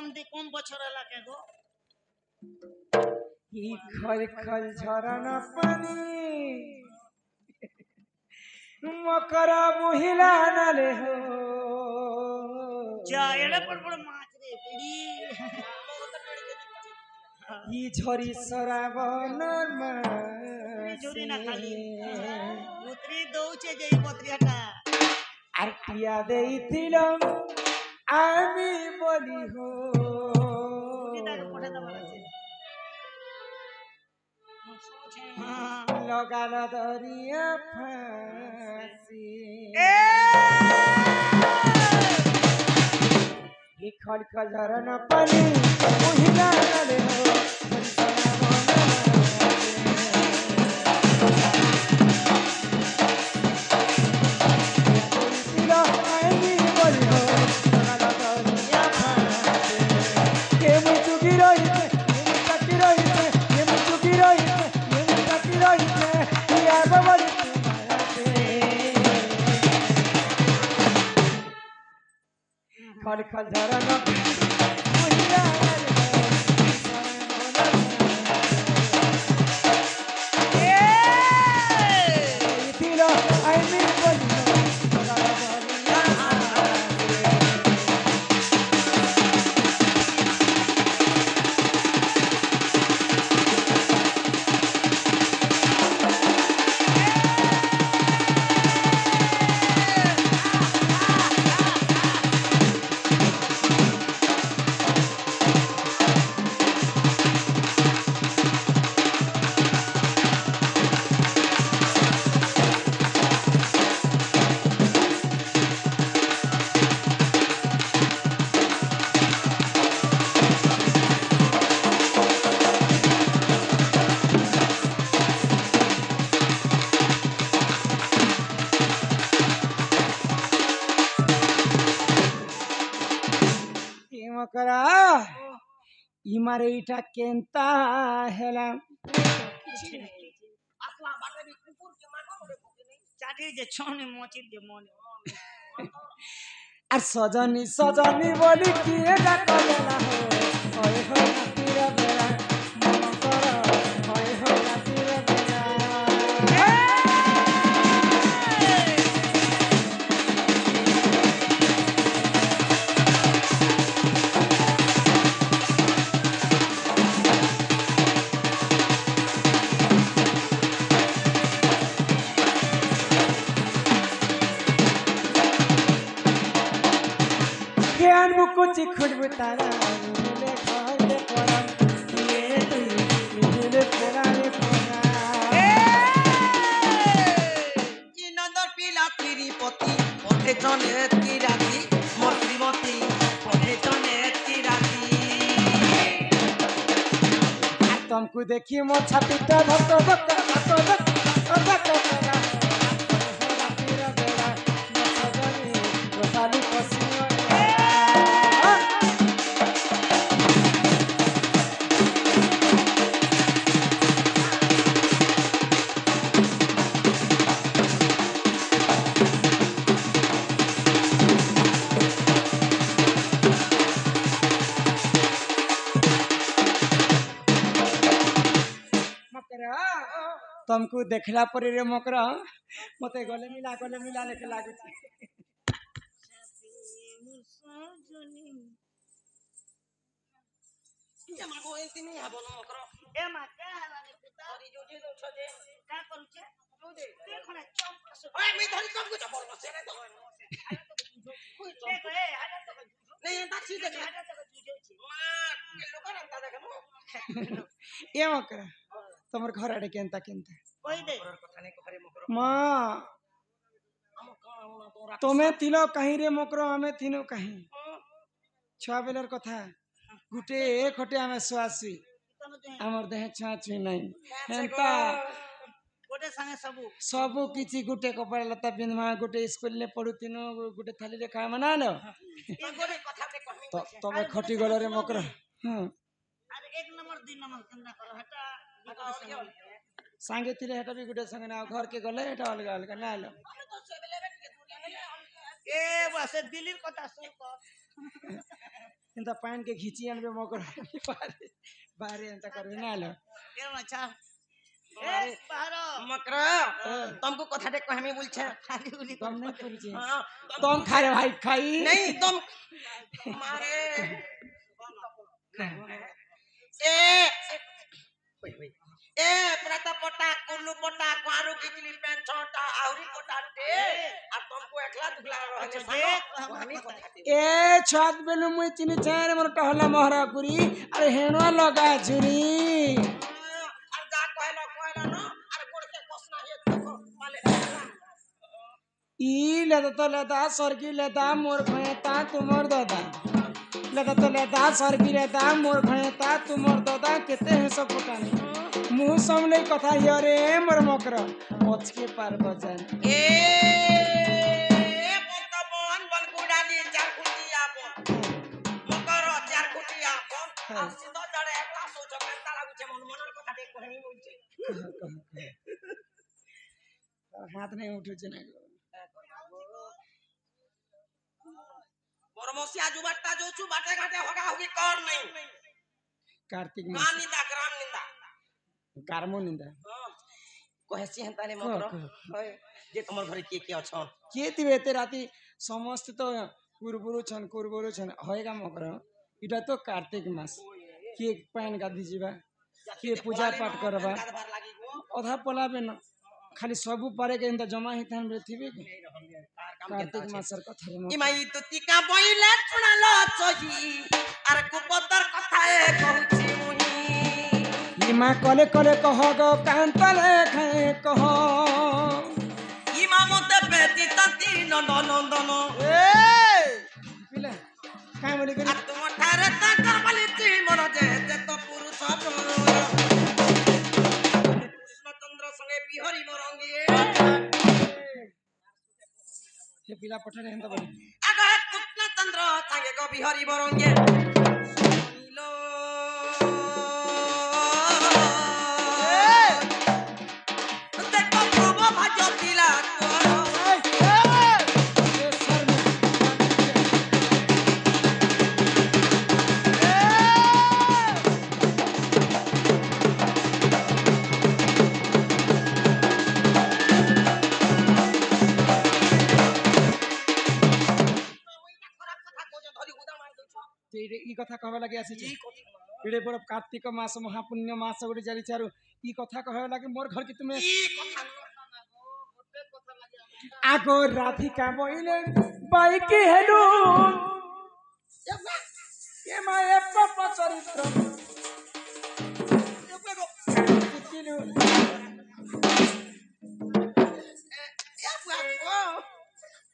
कम बछर ला के गो ई खल खल झरना पानी मकरा मुहिला नले हो जा एड़े पर माछ रे बेड़ी ई झरी सराबन झुरी ना खाली उतरी दउचे जेई पत्रियाटा আর পিয়া দেইছিলাম আমি বলি হো লগাল দরিয়া ফাঁসি খল খল ঝরনা পানি মহিলা রে হো खल खल झरना महिला मकरा इमारे इटा केंता हेला असला बाटे भी कुकुर के मानो रे भूखनी चाटी जे छोने मोची दे मोने আর সজনী সজনী বলি কি ডাকলেলা হো ওই হো রাতির বেলা মন কর ওই হো রাতির বেলা ज्ञान मुकुची खुद तारा मिले खाए कोरा ये तू मिले तेरा रे कोरा ई नंदर पिला तिरुपति पठे जने तिराती मोर श्रीमती पठे जने तिराती तुमको देखी मो छातीटा धक धक धक धक धक करा रातीर बेला सजनी रोसाली पसियो तुमको देखला पर रे मकरा मते गले मिला लेके लागु छी ये मागो एती नहीं हबो न मकरो ए मा का हला ने पुता अरे जो जे दो छजे का करू छे जो दे देखो चम ओए मैं धरी सब कुछ बोल न से रे तो कोई देखो ए आजा तो नहीं ये ताची देख आजा तो जुजो छी मां के लोग रंता देख न ए मकरा तमर घर आडे केंता केंता कोई दे कथा नहीं कहरे मकरो मां हम काउना तोरा तमे तिलो कहीं रे मकरो हमें तिनो कहीं छुआ बेलर कथा गुटे एक हटे हमें सुआसी हमर देह छुआ छुई नहीं हेंता गोटे संगे सबु किछि गुटे कपड़ा लता पिंधमा गुटे स्कूल ले पढुतिनो गुटे थाली रे खा मना लो ये गोरे कथा पे कहमी तमे खटी गलो रे मकरा हां अरे एक नंबर 2 नंबर केंदा करो हटा सांगे तिले हटा भी गुटे संगे ना घर के गले हटा अलग अलग ना लो तो सेबेले बेट के दुनिया ने ए बस दिल्ली कथा सुन को इंता पान के घिची आनबे मकर बारे बारे एंता करबे ना लो ए मचा अरे, ए पारो मकर तुमको कथा देख हमें बोलछे खाली उली तुम नहीं परिचय हां तुम खा रे भाई खाई नहीं तुम मारे ए ए प्रता पटा कुल्लू पटा क्वारू किचली पेन छोटा आउरी पटा टे आ तुमको एकला दुखला रहले सानो हमें कथा दे ए छात बेलु मुई चिनी चार मोर टहला मोहरा पुरी अरे हेणो लगा झुरी আর যা কয়লা কয়লা না আর গোড়কে কসনা হে দেখো মালে ई लेदा तो लेदा सरकी लेदा मोर भयता तुमर दादा लेदा तो लेदा सरकी लेदा मोर भयता तुमर दादा केते है सब पकाने मुंह सामने कथा हियरे मोर मकर पछ के पार बजान এ বর্তমান বলগুড়ানি চার খুঁটিয়া বল মকর চার খুঁটিয়া বল আর সিধা জড়ে একটা সোচকে তালা গুছে মন মনের কথা দেখ কহিনি বলছে हाथ नहीं उठे ना বর্মসিয়া জুবাট্টা যোচু বাটে ঘাটে হগা হগি কর নাই कार्तिक গান मास নিন্দা গ্রাম নিন্দা गारमो निंदा কহেছি হেনতালে মকর হয় যে তোমার ঘরে কে কে অছ के दिवे ते राती समस्त तो कुरबुरु छन होएगा मकर इटा तो कार्तिक मास के पान गाधी जीवा के पूजा पाठ करबा কারবার লাগিব अधा पलाबे न खाली सबु पारे के इंदा जमा ही थान थिबे के कार्तिक मासर कथा रे ইমাই তো টিকা বইলে শুনালো চহি আর কুপতর কথায়ে কহুছি মুহি इमा कले कले कह गो कांतले खाए कह ইমামতে ব্যতীত তিন নন্দন ए पिला काय बोली আর তোমার ঠারে তাকর বলিছি মন যে যে তো পুরুষ কৃষ্ণচন্দ্র সঙ্গে বিহরি মরঙ্গিয়ে हे पिला पठाने हंता बोली আগে কৃষ্ণচন্দ্র সঙ্গে গো বিহরি মরঙ্গিয়ে নীলো দেখো প্রভু ভাজ পিলা ई कथा कहबे लगे आसी इडे बड़ कार्तिक मास महापुण्य मास गुडी जारी चारु ई कथा कहबे लगे मोर घर की तुमे आगो राधिका बोइले बाई की हेलु ये माए पप चरित्र किलु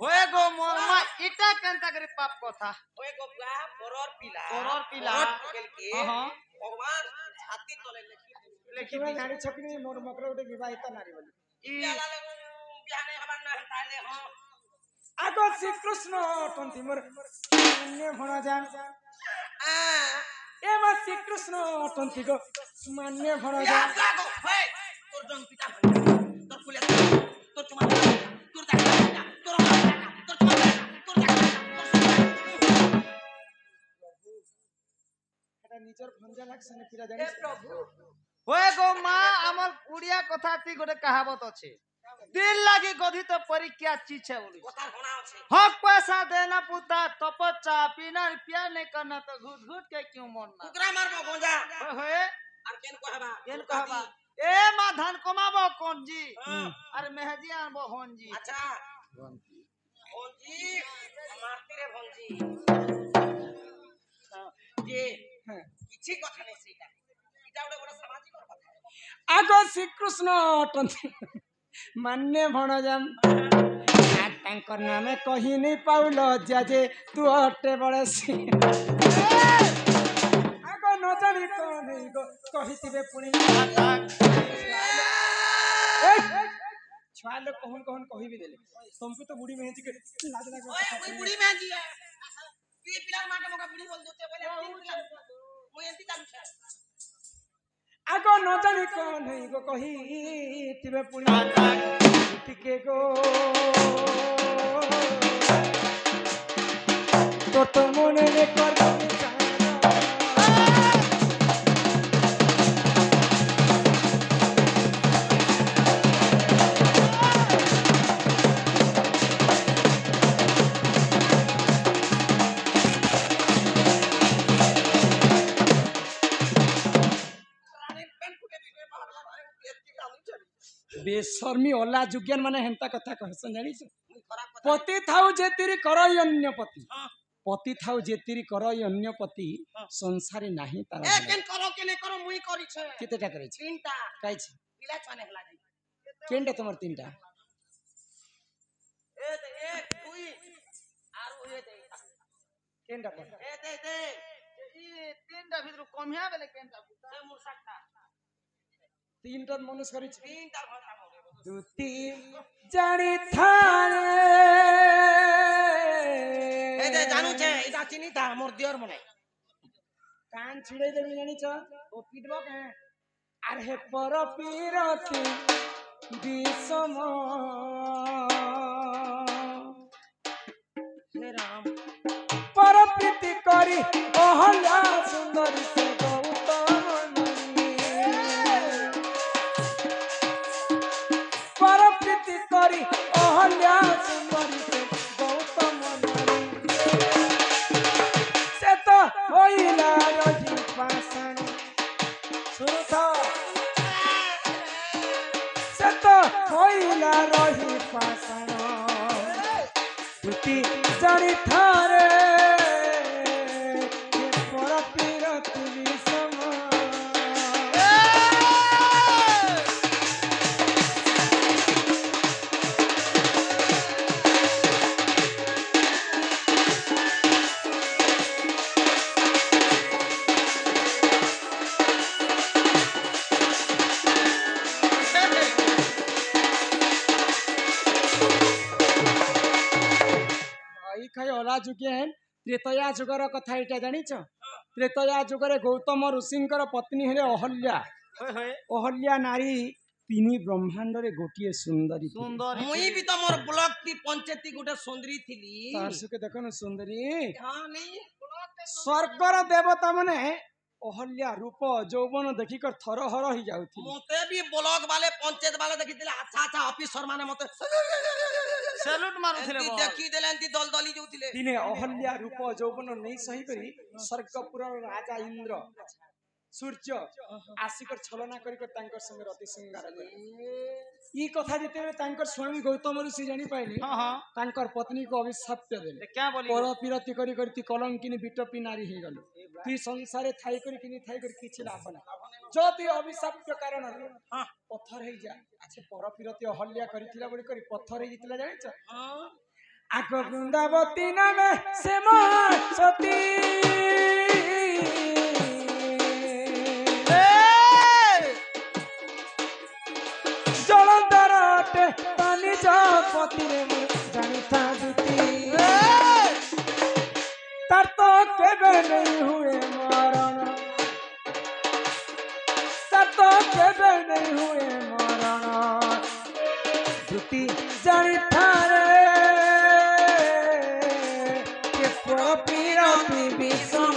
होए गो मोर मा इटा केनता करे पाप कथा ওই গোপলা পরর পিলা পরর পকেল কি हां ভগবান ছাতি তলে লেখি लेकिन गाड़ी छकनी मोर मकर उठे विवाहित नारी बोली পিলালে বিহানে হবার না তাইলে হ आगो श्री कृष्ण टंती मोर अन्य भणा जान ए मा श्री कृष्ण टंती गो मान्य भणा जान লাগো হে তোর জন পিতা তোর ফুলে তোর চুমা তোর দাদা তোর মাতা তোর চুমা তোর দাদা এটা নিজর ভঞ্জা লাগছে না পিরা জানিস প্রভু होए गो मां हमर उड़िया कथा ती गोटे कहावत अछि दिल लागी गधित परीक्षा चीछे बोली কথা শোনা আছে हक पैसा देना पुता तपच्चा पीना पिया नहीं करना तो घुट घुट के क्यों मरना কুকরা মারবো গঞ্জা होए আর কেন কহবা केन कहबा ए मां धन कमाबो कोन जी अरे मेहजी आनबो होन जी আচ্ছা ভঞ্জি মারতে রে ভঞ্জি যে কিছু কথা নেই সেটা এটা ওটা বড় সামাজিক কথা आगो श्री कृष्ण टंती मान्य भणा जान आ तांकर नामे कहि नहीं पाउल जे तू हटे बड़सी आगो न जानी तो नहीं गो कहितिबे पुणी छुआ लोग कहन कहि भी देले तुमको तो बुढ़ी मेहंदी के लाज लाग ओए ओए बुढ़ी में जी है ये पिला माटे मका बुढ़ी बोल देते बोले मैं एंती चालू छे आगो न जानी कौन नहीं गो कही तिबे पुणी टिके गो तो मने ने कर बेशर्मी ओला जुज्ञान माने हेंता कथा कहसन जानिस मुई खराब কথা पति थाउ जेतिरी करई अन्य पति हां पति थाउ जेतिरी करई अन्य पति हाँ। संसारी नाही ए तारा केन करो के नहीं करो मुई करी छे केतेटा करे छी तीनटा काई छी पिला छने हला जी केनटा तमर तीनटा ए दे एक दुई आरो ए दे केनटा पर ए दे ई तीनटा भितर कमिया बेले केनटा से मोर साथा तीनटा मनुष्य करे छी तीनटा घंटा मोरे दुती जानी थारे ए दे जानू छे इटा चिनी ता मोर दियर मने कान छिड़े देबी जानी छ ओ पिटबो के अरे पर पीरती विषम हे राम पर प्रीति करी अहल्या सुंदरी से गौतम पर प्रीति करी अहल्या सुंदरी से गौतम से तो होइला रही पासन सुरता से तो होइला रही पासन दुती जानी थारे के पर पीरती विषम भाई खाई ओला जुगे हैं त्रेतया जुगर कथा एटा जानिछ त्रेतया जुगरे गौतम ऋषिंकर पत्नी हेले अहल्या होय होय अहल्या नारी तिनी ब्रह्मांड रे गोटिए सुंदरी थी। सुंदर मुई भी तो मोर ब्लॉक ती पंचायती गुटे सुंदरी थिली तार सुके देखो न सुंदरी हां नहीं स्वर्गर देवता माने अहल्या रूप यौवन देखी कर थरहर ही जाउथि मोते भी ब्लॉक वाले पंचायत वाले देखि दिले अच्छा अच्छा ऑफिसर माने मोते सैल्यूट मारुथिले एंती देखि देले एंती दलदली जोतिले दिने अहल्या रूप यौवन नहीं सही करी स्वर्गपुर राजा इंद्र सूर्य आसिकर छलना करी कर तांकर संगे रति सिंगार ई कथा जेते तांकर स्वामी गौतम ऋषि जानी पाइले हां हां तांकर पत्नी को अभिशाप देले ते क्या बोली पर पीरती करी करी ती कलंकिनी बिटपी नारी हे गलो ती संसारे थाई करी किनी थाई करी किछि लाभ ना जो ती अभिशाप के कारण हां पत्थर हे जा अच्छा पर पीरती अहल्या करिथिला बडी करी पत्थर हे जितला जानिछ हां आक वृंदावती नामे से मां सती जलंधरटे पानी पति रे जानी था दुती तार तो केबे नहीं हुए मरण तार तो केबे नहीं हुए मरण दुती जानी था रे के पर पीरती विषम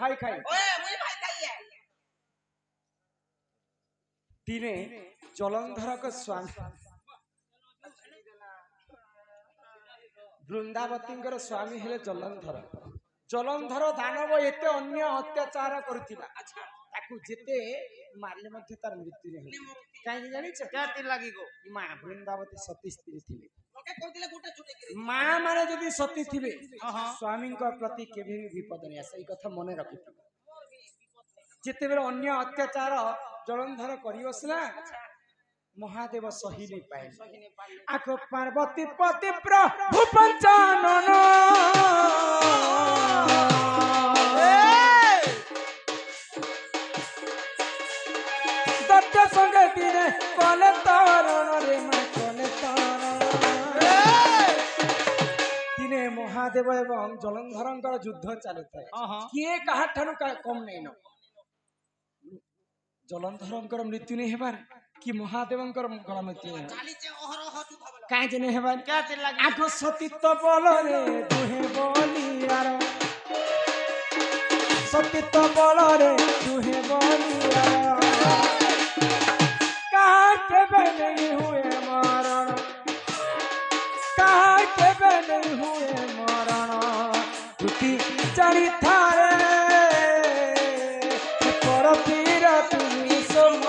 भाई खाई ओए मुई भाई खाइए दिने जलंधर को स्वामी वृंदावती स्वामी हेले जलंधर जलंधर दानव एते अन्य अत्याचार करुथिला अच्छा ताकू जेते मारले मध्ये तार मृत्यु रे काई जानि छ क्या तीर लागी गो मां वृंदावती सती स्त्री थिले ओके कहतिले गुटे छुटे करी मां माने जदी सती थिबे हां स्वामी को प्रति केबे भी विपद नै आसे ई कथा मने रखिथ जेते बेर अन्य अत्याचार जलंधर करिवस ना महादेव सही नहीं पाए आख पार्वती पति प्रभु पंचानन दत्त संगे दिने कले तारण रे मैं कले तारण दिने महादेव एवं जलंधर युद्ध चलुता है किए कहा ठानु कम नहीं न जलंधर मृत्यु नहीं हेबार कि महादेव मृत्यु कहीं जने हेबार क्या तीर लागी आठ सतीत्व बोल रे तुहे बोली यार सतीत बलरे तुहे बलिया कहा केबे नहीं हुए मरण कहा केबे नहीं हुए मरण तुति चढ़ी थारे पर पीर तुमी सम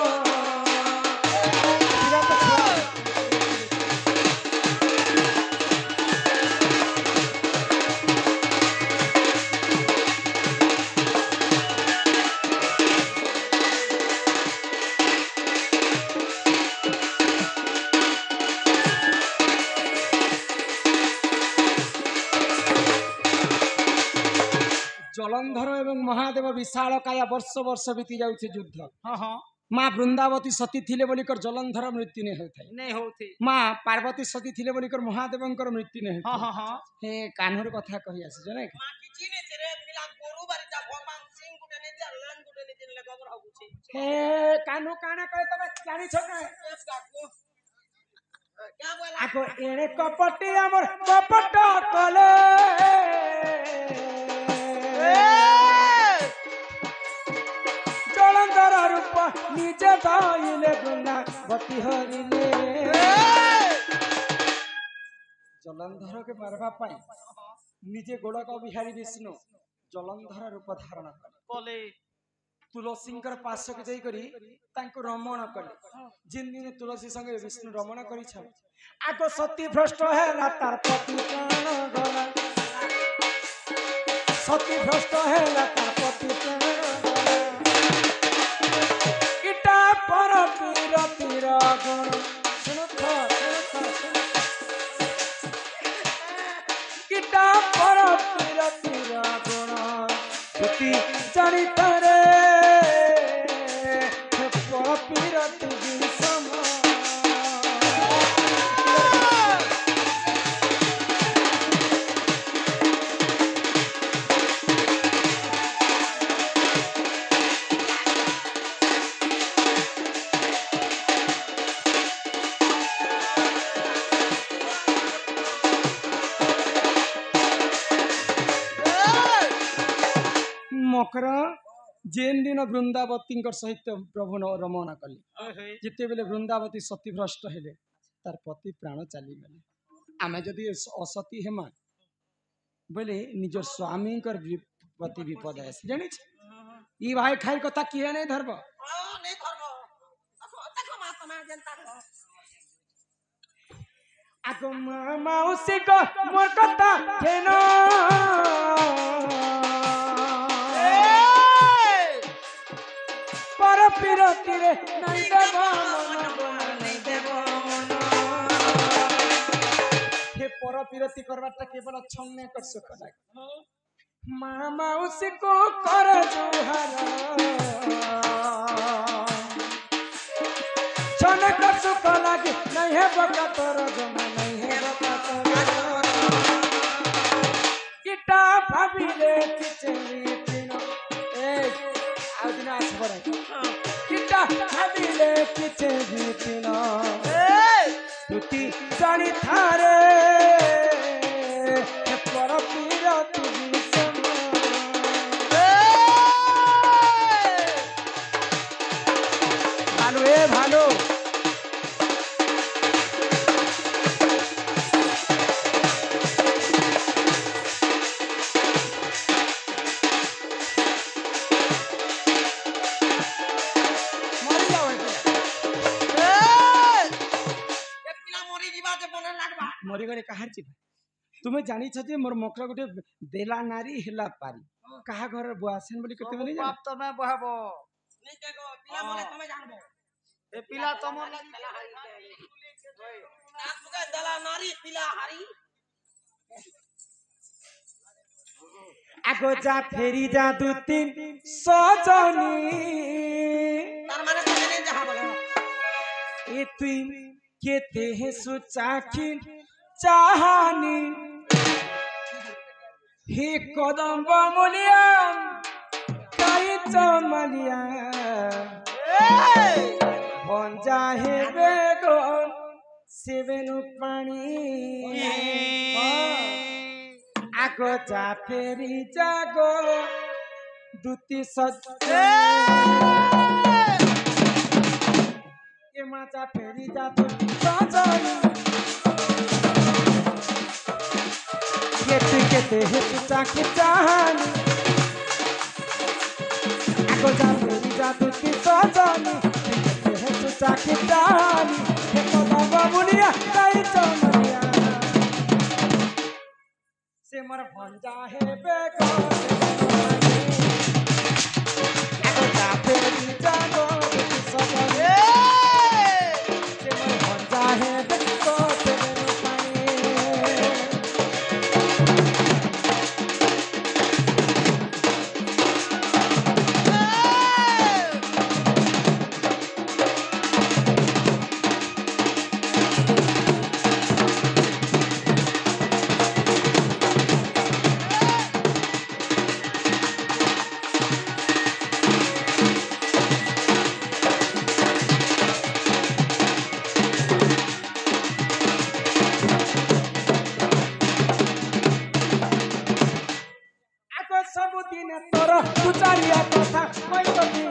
जलंधर एवं महादेव विशाल काया वर्ष वर्ष बीती जाउछे युद्ध हाँ हाँ माँ वृंदावती सती थिले बोलिकर जलंधर मृत्यु नहीं होता नहीं होती माँ पार्वती सती थिले बोलिकर महादेवंकर मृत्यु नहीं हाँ होता हाँ हाँ हे कान्हर कथा कहि आसे जने মা কিছি নে রে পিলা গরু বাড়িটা ভগবান সিং গুটে নে দিয়া লান গুটে নে দিলে গবর হগুছে हे कान्हू काना कहे तबे जानि छ ना এস কাকু क्या बोला आको एने कपटी हमर कपट कले जलंधर रूप निजे दाइले गुना गति हरिले जलंधर के मारवा पाई निजे गोड़क बिहारी विष्णु जलंधर रूप धारण कले बोले तुलसींकर पार्श्व के जाई करी तांको रमण कले जिन दिन तुलसी संगे विष्णु रमण करी छ आगो सती भ्रष्ट हैला तार पति प्राण गला सती भ्रष्ट हैला तार पति प्राण गला इटा पर पीर पीर गुण सुन इटा पर पीर पीर गुण तुति चढ़ी तारे मकरा जेन दिन वृंदावती सहित प्रभु रमना कले जिते बेले वृंदावती सती भ्रष्ट हेले तार पति प्राण चली गले आमे जदि असती हेमा बोले निज स्वामी प्रति विपद आसे जानी ई भाई खाई कथा किए नहीं धरब नहीं धरबो देखो मा तमा जनता को आगो माउसी को मोर कथा केनो पर पिरती रे नहीं देव नहीं देव हे पर पिरती करवाटा केवल छन्ने कर सुख लागे माँ माउसी को कर जुहार छन्ने कर सुख लागे नहीं है बका तोर जमा नहीं है बका तोर किटा भाबिले किचरी पिनो ए आउदिनास बरे किटा भाबिले किचरी पिनो तुति जानी थारे पर पीरती विषम भालो ए भालो मरीगले कहार छी तुम्हें जानी छ जे मोर मकरा गोटे देला नारी हेला पारी कहा घर बुआसेन बोली कते बनी बाप तो मैं बहबो नहीं देखो पिला मोरे तमे जानबो ए पिला तम पिला हारी आपका दला नारी पिला हारी आगो जा फेरी जा दू तीन सजनी तार माने तमे जहा बोलो ए तुई केते हे सुचाखी चाहानी हे कदम बमुलिया काई चमलिया बंजा हे बेगो सेवेनु पानी आगो जा फेरी जागो দুতি সজ্জন এ! এ মাচা ফেরি যা দুতি সজ্জন কেতে কেতে হেতু চাকি চাহানি আগো যা ফেরি যা দুতি সজ্জন কেতে হেতু চাকি চাহানি হে কবা বাবুনিয়া তাই চমনিয়া সে মোর ভঞ্জা হেবে গো আগো যা ফেরি যা গো দুতি সজ্জন এ! সে মোর ভঞ্জা হেবে গো সেবেনু পায়ে আগো ସବୁଦିନେ ତୋର ଉଚାରିଆ କଥା କହି କହି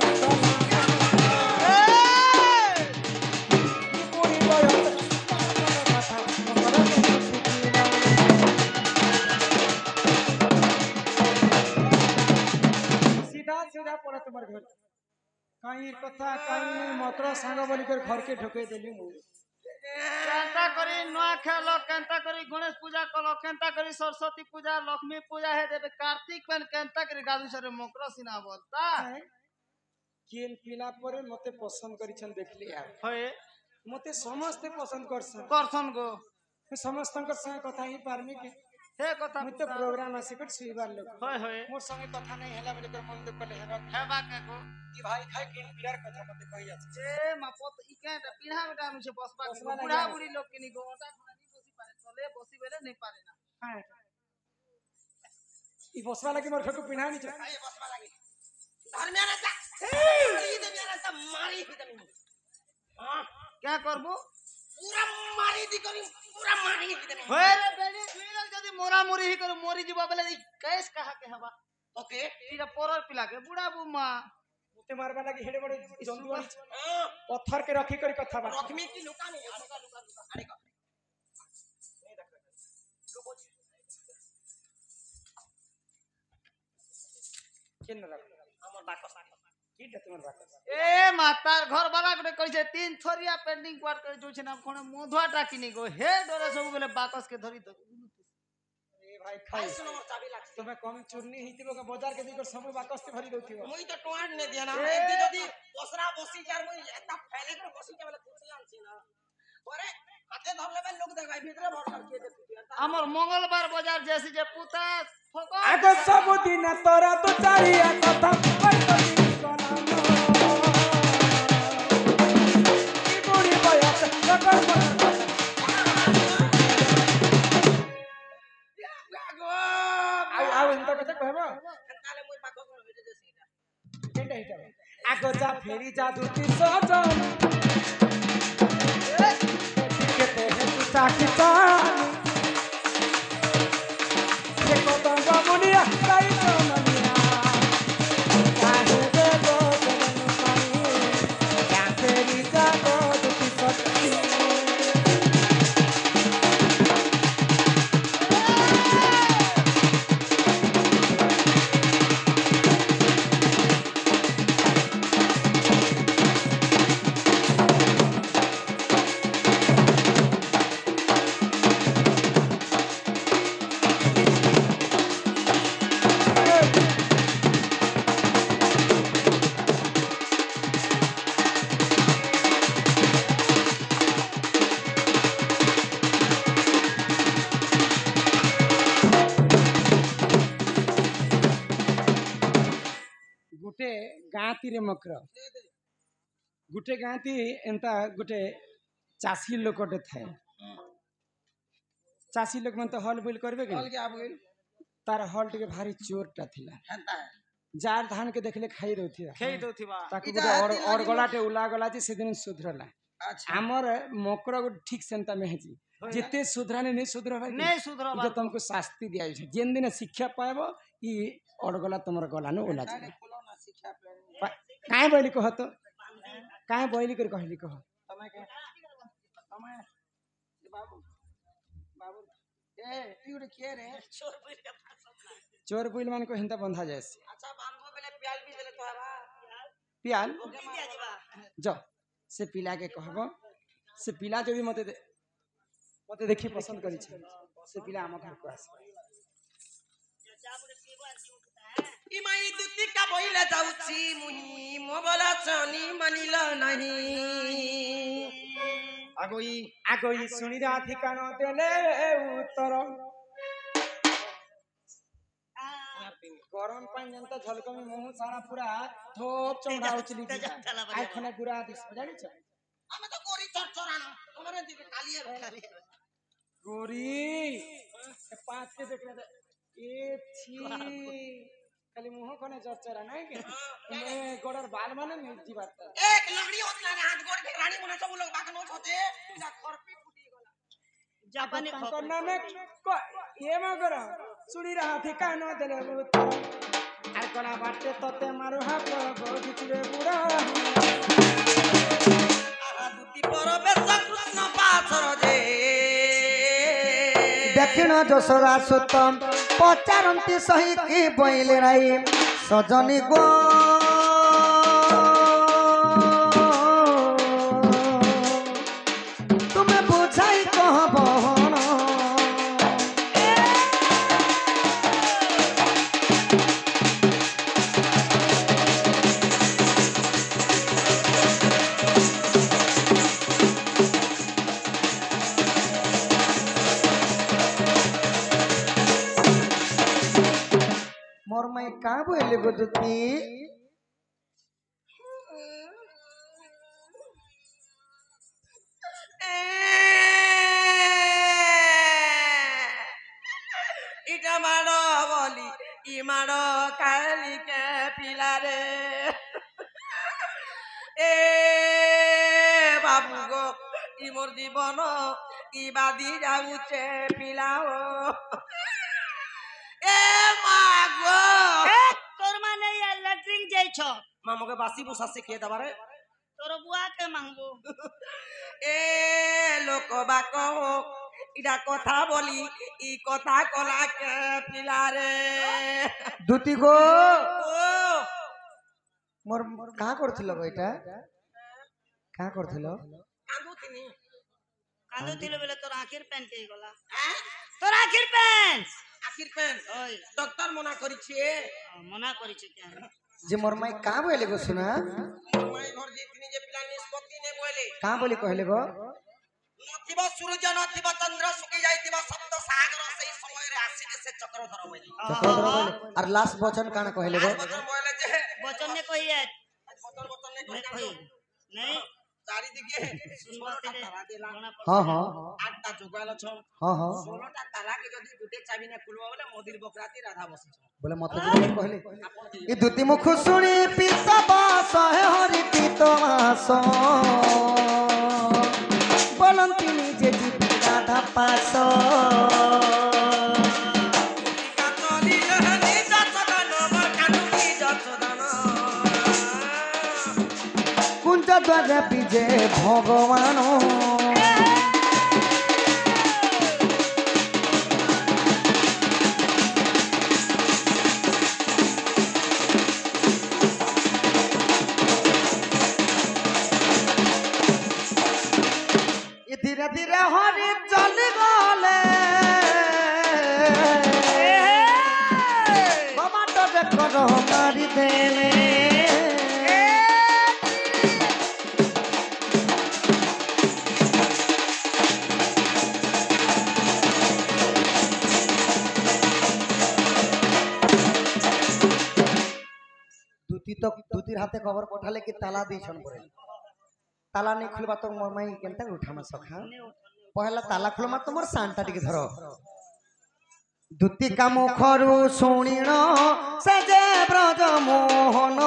এ! ପୁଣି ବୟସ କଥା ମଙ୍ଗଳ सीधा सीधा पड़ा तुम्हारे घर कहीं कथा कहीं मकर सांग बोलिकर घर के ढोके देली मु केंता करी नुआ खेलो केंता करी गणेश पूजा कलो केंता करी सरस्वती पूजा लक्ष्मी पूजा हे देबे कार्तिक पेन केंता करी गादुसरे मकर सिना बोलता केन पिला परे मते पसंद करिछन देखली यार होए मते समस्त पसंद करछन करसन गो समस्तंकर संग कथा ही पारमी के हे कथा मते प्रोग्राम आसी कर सुइबार लोग होए होए मोर संगे कथा नहीं होला बोले कर मन दुख ले हेबा हेबा के गो कि भाई खाय केन पिलार कथा मते कहि आछे ए मपत इ केंटा पिढ़ा बेटा नु से बसपा के बसपा बुढ़ा लगे। बुढ़ी लोग के नी गो ओटा घोड़ा नी बसी पारे चले बसी बेले नहीं पारे ना हां ई बसवा लगी मोर ठकु पिना नी छ आइए बसवा लगी धर्मेरा जा मारी दे मेरा सब मारी ही दे हां क्या करबो पूरा मारी दी करी पूरा मारी ही दे होए रे बेनी दुई लोग जदी मोरा मोरी ही कर मोरी जीवा बेले इ कैस कहा के हवा ओके इरा पोरर पिला के बुढ़ा बुमा मते मारबा लगी हेडे बड़े जंतु वाली हां पत्थर के रखी कर कथा बा रखमी की लुका नहीं लुका लुका लुका अरे का नहीं देख लुको केन रख हमर बाकस की दे तुमर बात ए मातार घर वाला के कहि छे तीन थोरिया पेंडिंग क्वार्ट कर जो छे ना कोने मोधवा टाकी नी गो हे डोरे सब बेले बाकस के धरी दो ए भाई खाई सुनो मोर चाबी लागছে तुम्हें कम चूर्णी हितिबो के बाजार के दिकर सब बाकस के भरी दोथिबो मुई तो टोड ने दिया ना ए! एदी जदी बसरा बसी जार मुई एता फैले कर बसी के वाला कुछ आनছি ना ओरे हाथे धर लेबे लोग देखै भीतर भर कर के देखि हमर मंगलवार बाजार जैसे जे पुता फोको आगो सब दिन तोरा तो चारिया कथा कहि कहि कनाम की बुढ़ी बयस लगन गो आउ इंत कथा कहबो काले मुई बाकस में भेज दे सीधा केंटा हिटा आगो जा फेरी जा दुती सजन केते हे तू चाकी चानी हे कोता बामुनिया काई चमनिया काहे दे गो चलन पाई या फेरी जा गो दुती सजन गुटे गाँती रे मकर गुटे गाँती एंता गुटे चासी लोकटे थाए चासी लोक मन तो हल बुल करबे के चल के आब गेल तार हल टिके भारी चोरटा थिला हेता जार धान के देखले खाई रहथिया खेई दोथिबा ताकि इटा गुटे हाथी और लागी गलाटे उला गला जे सेदिन सुधरला अच्छा आमर मकर गोटे ठीक सेंता मेहजी जिते सुधराने नहीं सुधर भाई नहीं सुधरो ये तुमको शास्ति दिया जाए जेन दिन शिक्षा पाएबो ई अड़गला तुमर गला न ओला जाए खोलो ना शिक्षा पे काहे बोली कह तो काहे बोली कर कहली कह तमे के तमे बाबू बाबू ए ई उड़े के रे चोर बुल मान को हिंता बंधा जाए अच्छा बांधो बेले प्याल भी देले तोहरा पियाल ओके मार दिया जो से पिला के कहबो से पिला जो भी मते देखी पसंद करी छे से पिला हम घर को आस ई माई दुती का बोइले जाउची मुही मो बोला चनी मानिल नहीं आगो ई सुनी रा ठिकाना देले उत्तर गरम पानी जनता झलको में मुंह सारा पूरा थोप चौड़ा उचली आई खना गुरा दिस जानि छ हमें तो गोरी चरचरानो तोरे दिके कालिए गोरी पांच के देख ले ए छी खाली मुंह कोने चरचरा नहीं के मैं गोडर बाल माने नहीं जी बात एक लकड़ी होतला रे हाथ गोड़ के रानी मने सब लोग बाकनो होते पूरा खरपी फूटी गला जापानी करना में ये मा करो सुनी रहा थी कानो देले भूत आर कोना बाटे तते मारू हा पर गोदी चिरे बुरा आहा दुती पर बेसा कृष्ण पाथर जे दक्षिण যশোরা সুতম পচারন্তি সহি কি বইলে রাই সজনী গো তুমি বুঝাই কহব मोर मैं का बोले गो दुती इटा मारो बोली ई मारो काली के पिला रे ए बाबू गो ई मोर जीवन ई बादी जाउचे पिलाओ ए मागो তোর মানে ল্যাট্রিন যাইছ मामो के बासी बुसा से के दबारे তোর বুয়া কে মাংবো ए लोक बाको इडा कथा बोली ई कथा कला के पिला रे दुती गो ओ मोर का करथिलो गो এটা का करथिलो कांदुतिनी কান্দুতিল বেলে তোর আখির প্যান কে গলা हैं তোর আখির প্যান आखिर पेन ওই डॉक्टर मना करी छे মনা করিছে কেন जे मोर मैं का बोले गो सुना मैं घर जेतनी जे पिला निष्पत्ति ने बोले का बोली कहले गो नथिबा सूर्य नथिबा चंद्र सुखी जाइतिबा सप्त सागर सेई समय रे आसी से चक्रधर बोली चक्रधर बोले और लास्ट वचन काना कहले गो वचन बोले जे বচন নে কইয়ে वचन ने নে कही কই नहीं चारी दिखे सुनवा तेरे तारा देला जणा हां हां आठटा जोगाल छ हां हां 16टा ताला के जदी गुटे चाबी ने खुलवा बोले मोदिर बकराती राधा बसी छ बोले मत जो कहले ई दुती मुख सुनी पीत बास है हरि पीत मास बोलंती निजे जी राधा पास कातली रहनी जसदन मोर कानुनी जसदन कुंज द्वार पीजे भगवान धीरे धीरे हरि चल गले बाबा तो देखो मारी देले दूतीर हाथे खबर पठाले कि ताला दीछन पड़े ताला नहीं खुलबा तो मोर माई केनता उठामा सखा पहला ताला खुलमा तो मोर सांटा टिके धरो दूती का मुखरु सुनिण से जे ब्रज मोहन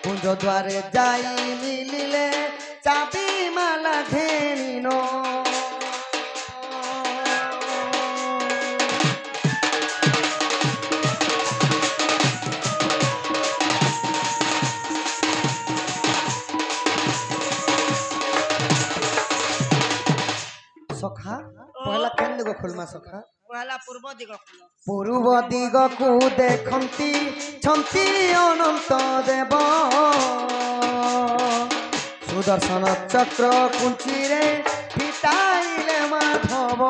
कुंज द्वारे जाई मिलिले चाबी माला घेनिनो सखा पहला केन दिग खोलमा सखा पहला पूर्व दिग खुल पूर्व दिग को देखंती छंती अनंत देव सुदर्शन चक्र कुंची रे फिटाइले माधव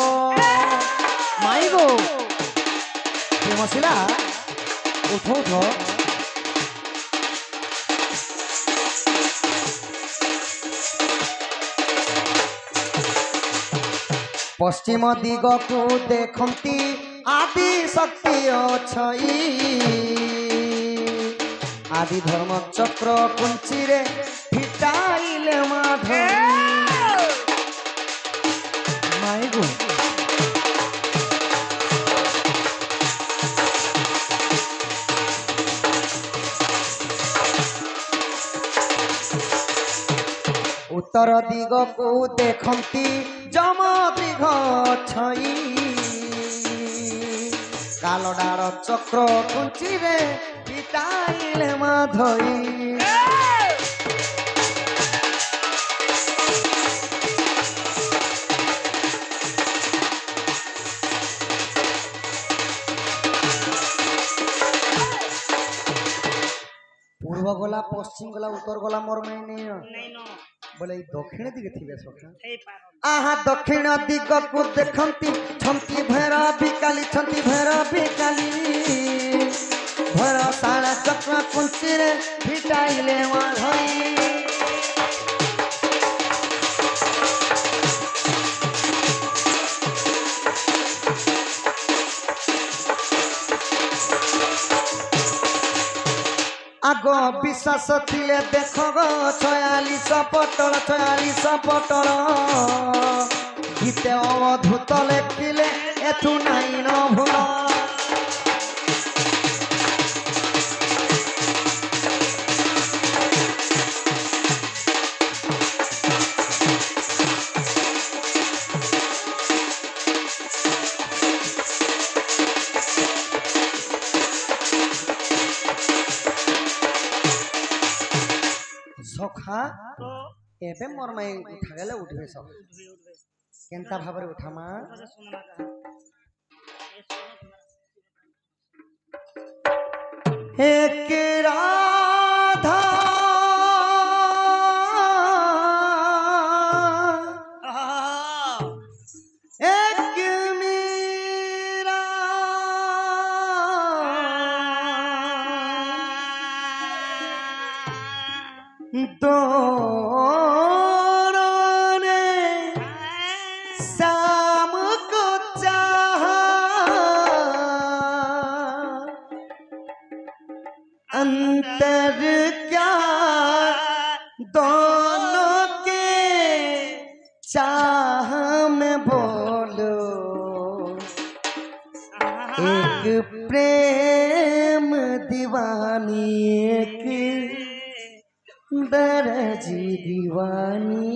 माई गो मसिला उठो उठो पश्चिम दिग को देखंती आदि शक्ति अछई आदि धर्म चक्र कुंची रे फिटाइले माधव माई गो उत्तर दिग को देखंती जम दीघ छई कालडार चक्र कुंची रे पिटाइले माधई पूर्व गला पश्चिम गला उत्तर गला मोर मैंने नहीं नो बोले दक्षिण दिगे थिबे सखा हे पारो आहा दक्षिण दिग को देखंती छंती भैरा बिकाली छंती भैरा बिकाली भैरा साला चक्र कुंची रे फिटाइले माधई आगो विश्वास थिले देख गो 46 पटल गीते अवधूत लेखिले एथु नाई न भूल सखा तो एबे मोर माई उठा गेले उठबे सब केनता भाबरे उठामा सुनमा का एक राधा एक मीरा दोनों ने शाम को चाहा अंतर क्या दोनों के चाह में बोलो एक प्रेम दीवानी एक दरजी दीवानी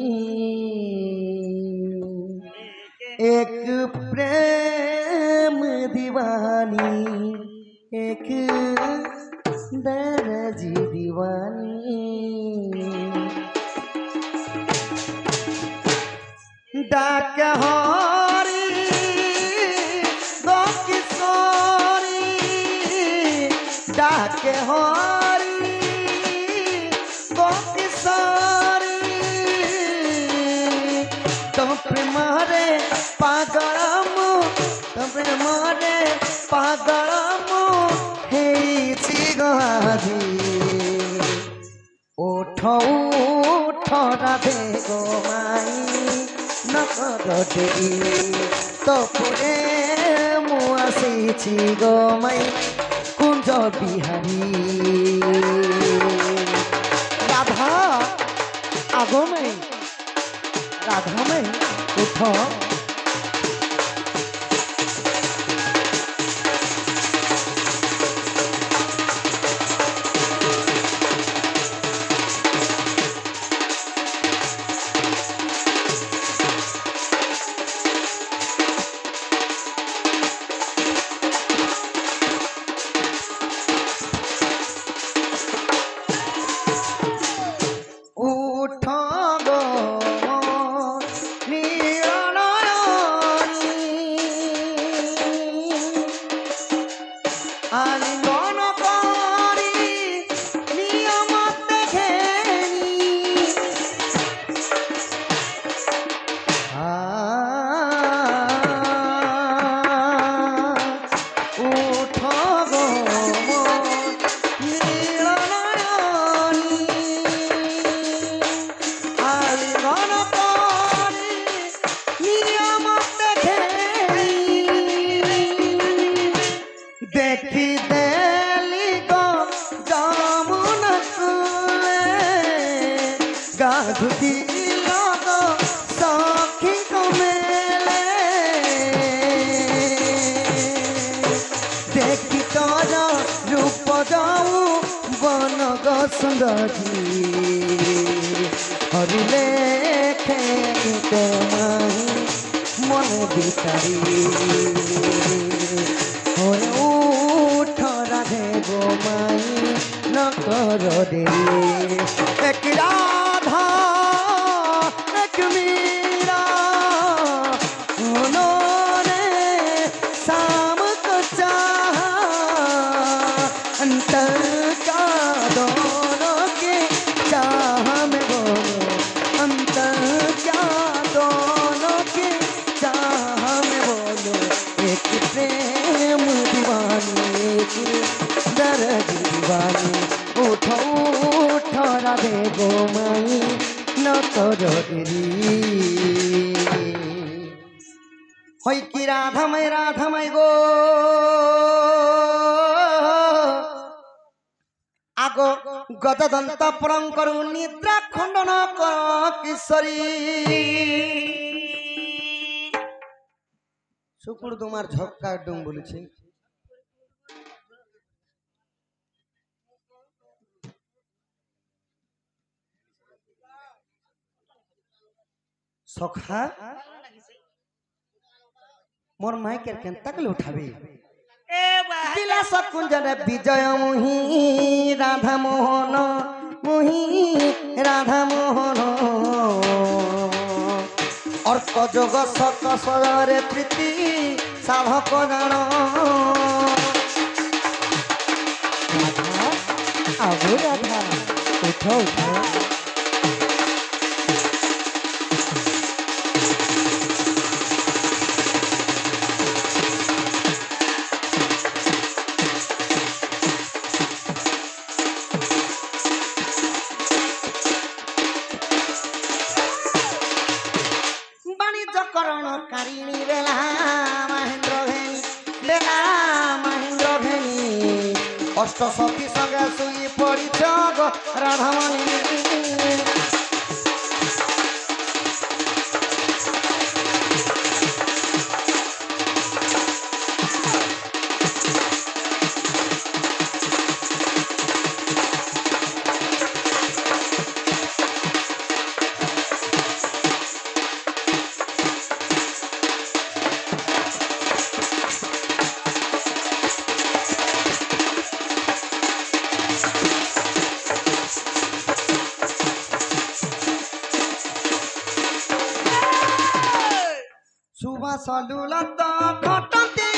एक प्रेम दीवानी एक दरजी दीवानी डाक हरी गो किशोरी डाक हरी गो किशोरी तो प्रेम रे पागलमु तो प्रेम रे पागलमु हेची गाधी उठ उठ राधे गो माई नकरटे तो पुरे मु आसीछि गो माई कुंज बिहारी राधा आगो में राधा में उठ देखी देली गो जमुना कूले गाधुती लगो सखी को मेले देखी तोर रूप जाऊ बन गो सुंदरी हरिले खेते माही मन बिचारी उठ राधे गो माई न कर देरी एक राधा एक मीरा उन्होंने शाम को चाहा अंतर का दोनों के चाह में बोलो अंतर क्या दोनों के चाह में बोलो एक प्रेम दीवानी एक दर्द दीवानी उठो उठो राधे गो माई न करो देरी होई की राधामय गो আগো গদদন্ত পরং করু নিদ্রা খণ্ডন কর কিশোরী শুকুর তোমার ঝক্কা একদম বলেছে সখা মোর মাইকের কেনতা কলে উঠাবে বিলাস কুঞ্জরে বিজয় মুহি রাধা মোহন অর্ক যোগ সক সরে প্রীতি সাধক জান রাধা আগো রাধা উঠো উঠো কারিণী বেলা মহেন্দ্র ঘেনী অষ্ট সখী সঙ্গে শুই পড়িছ গো রাধামণি সলুলত ঘটতে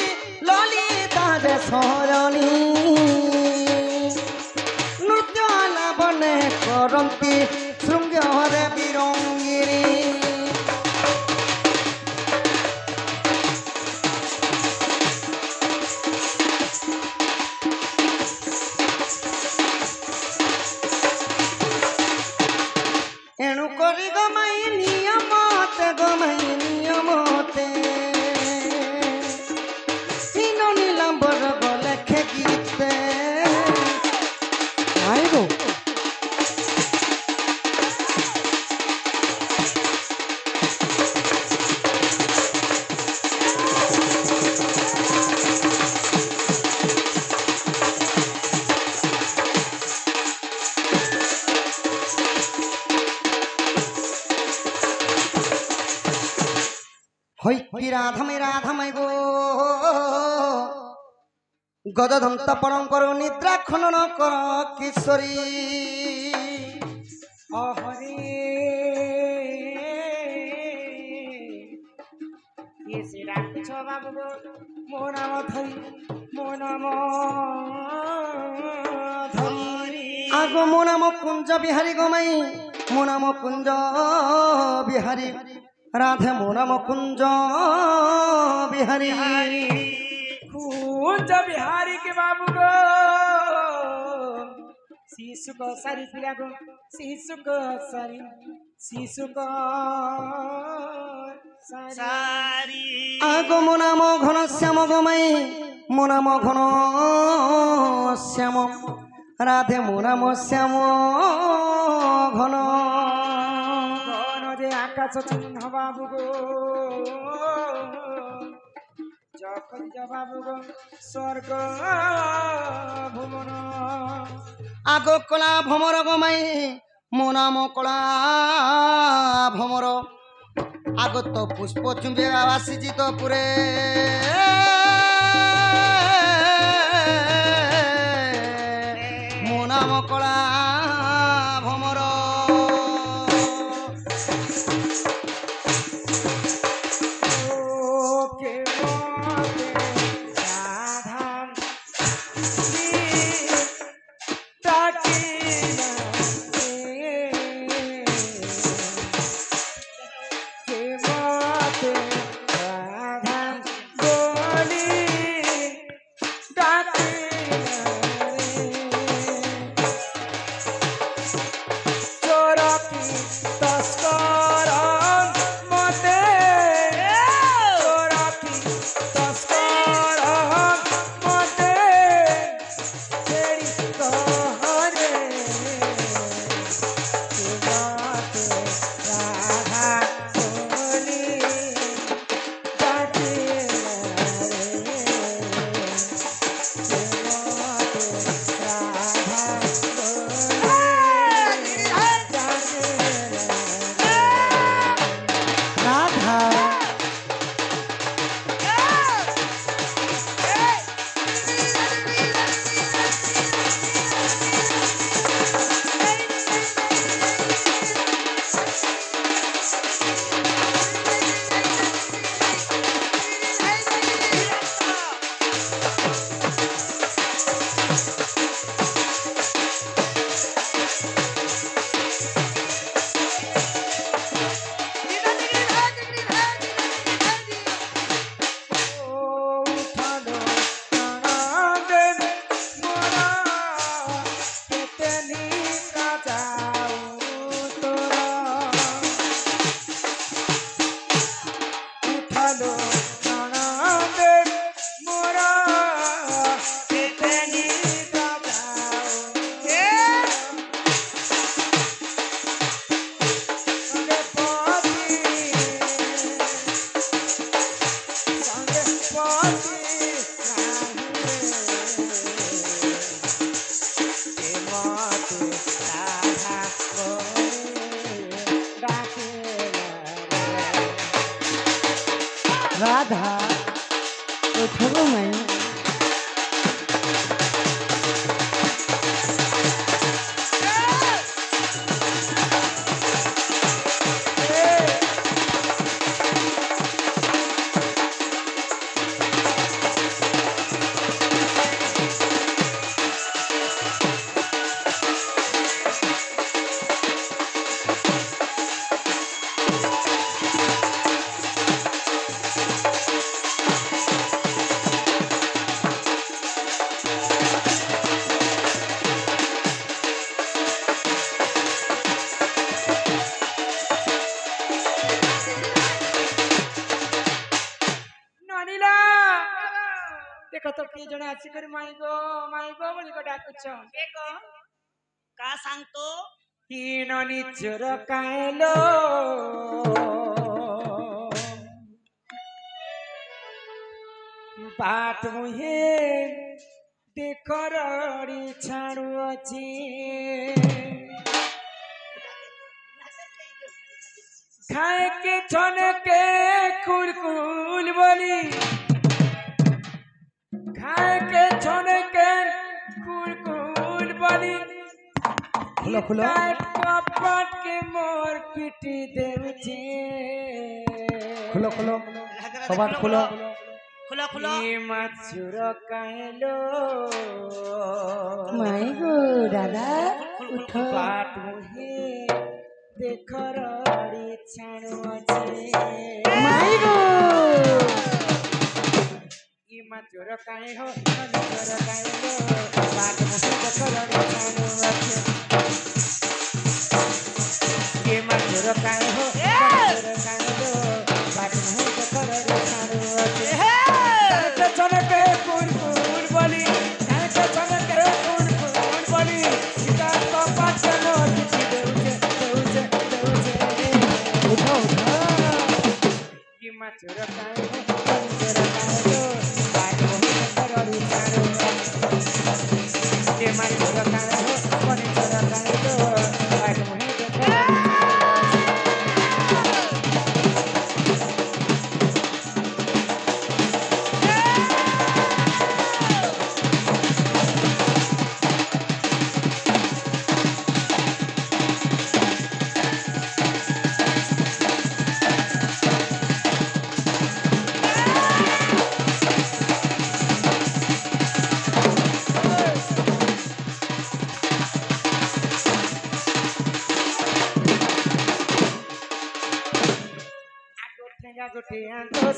ললিতা যে সরণী নৃত্য লাবণে করন্তি শৃঙ্গরে বিরঙ্গিনী এণু করি গমাই নিয়মতে নীলাম্বর লেখে গীতে আইগো হই কি রাধাময় গো গদধন্ত পরং কর নিদ্রা খনন কর কিশোরী অহরে এসে ডাকছ বাবু গো মো নাম ধরি আগো মো নাম কুঞ্জ বিহারী গোমাই মো নাম কুঞ্জ বিহারী রাধে মো নাম কুঞ্জ বিহারী কুঞ্জ বিহারী के बाबू गो शिशु को सारी पिला गो शिशु को सारी আগো মো নাম ঘনশ্যাম গোমাই ମୋ ନାମ ଘନ ଶ୍ୟାମ রাধে মো নাম শ্যাম ঘন ঘন যে আকাশ চিহ্ন বাবু গো যখন বাবু গো স্বর্গ ভুবন আগ কলা ভমর গমাই মো নাম কলা ভমর আগত পুষ্প চুম্বে আসিছি তো পুরে মো নাম কলা ভমর রাধা ওঠো মাই দেখো তো কি জনে আসি করে মাই গো বলি গো ডাকুছ কে গো কা শান্ত হীন নিচর কাইলো বাট মুহে দেখরড়ি ছাড়ু ଅଛି খায় কে ছনকে কুলকুল বলি খায় কে ছনকে কুলকুল বলি খুলো খুলো কপাট के मोर पिटी देउछे খুলো খুলো কবাট খুলো খুলো খুলো ई मछुर कायलो মাই গো দাদা উঠো बाट मुहे देखरड़ी छाणु আছে মাই গো ई मछुर काय हो मछुर कायलो बाट मुहे देखरड़ी छाणु আছে ई मछुर काय हो मछुर कायलो बाट मुहे देखरड़ी छाणु আছে চলে কে কুরকুর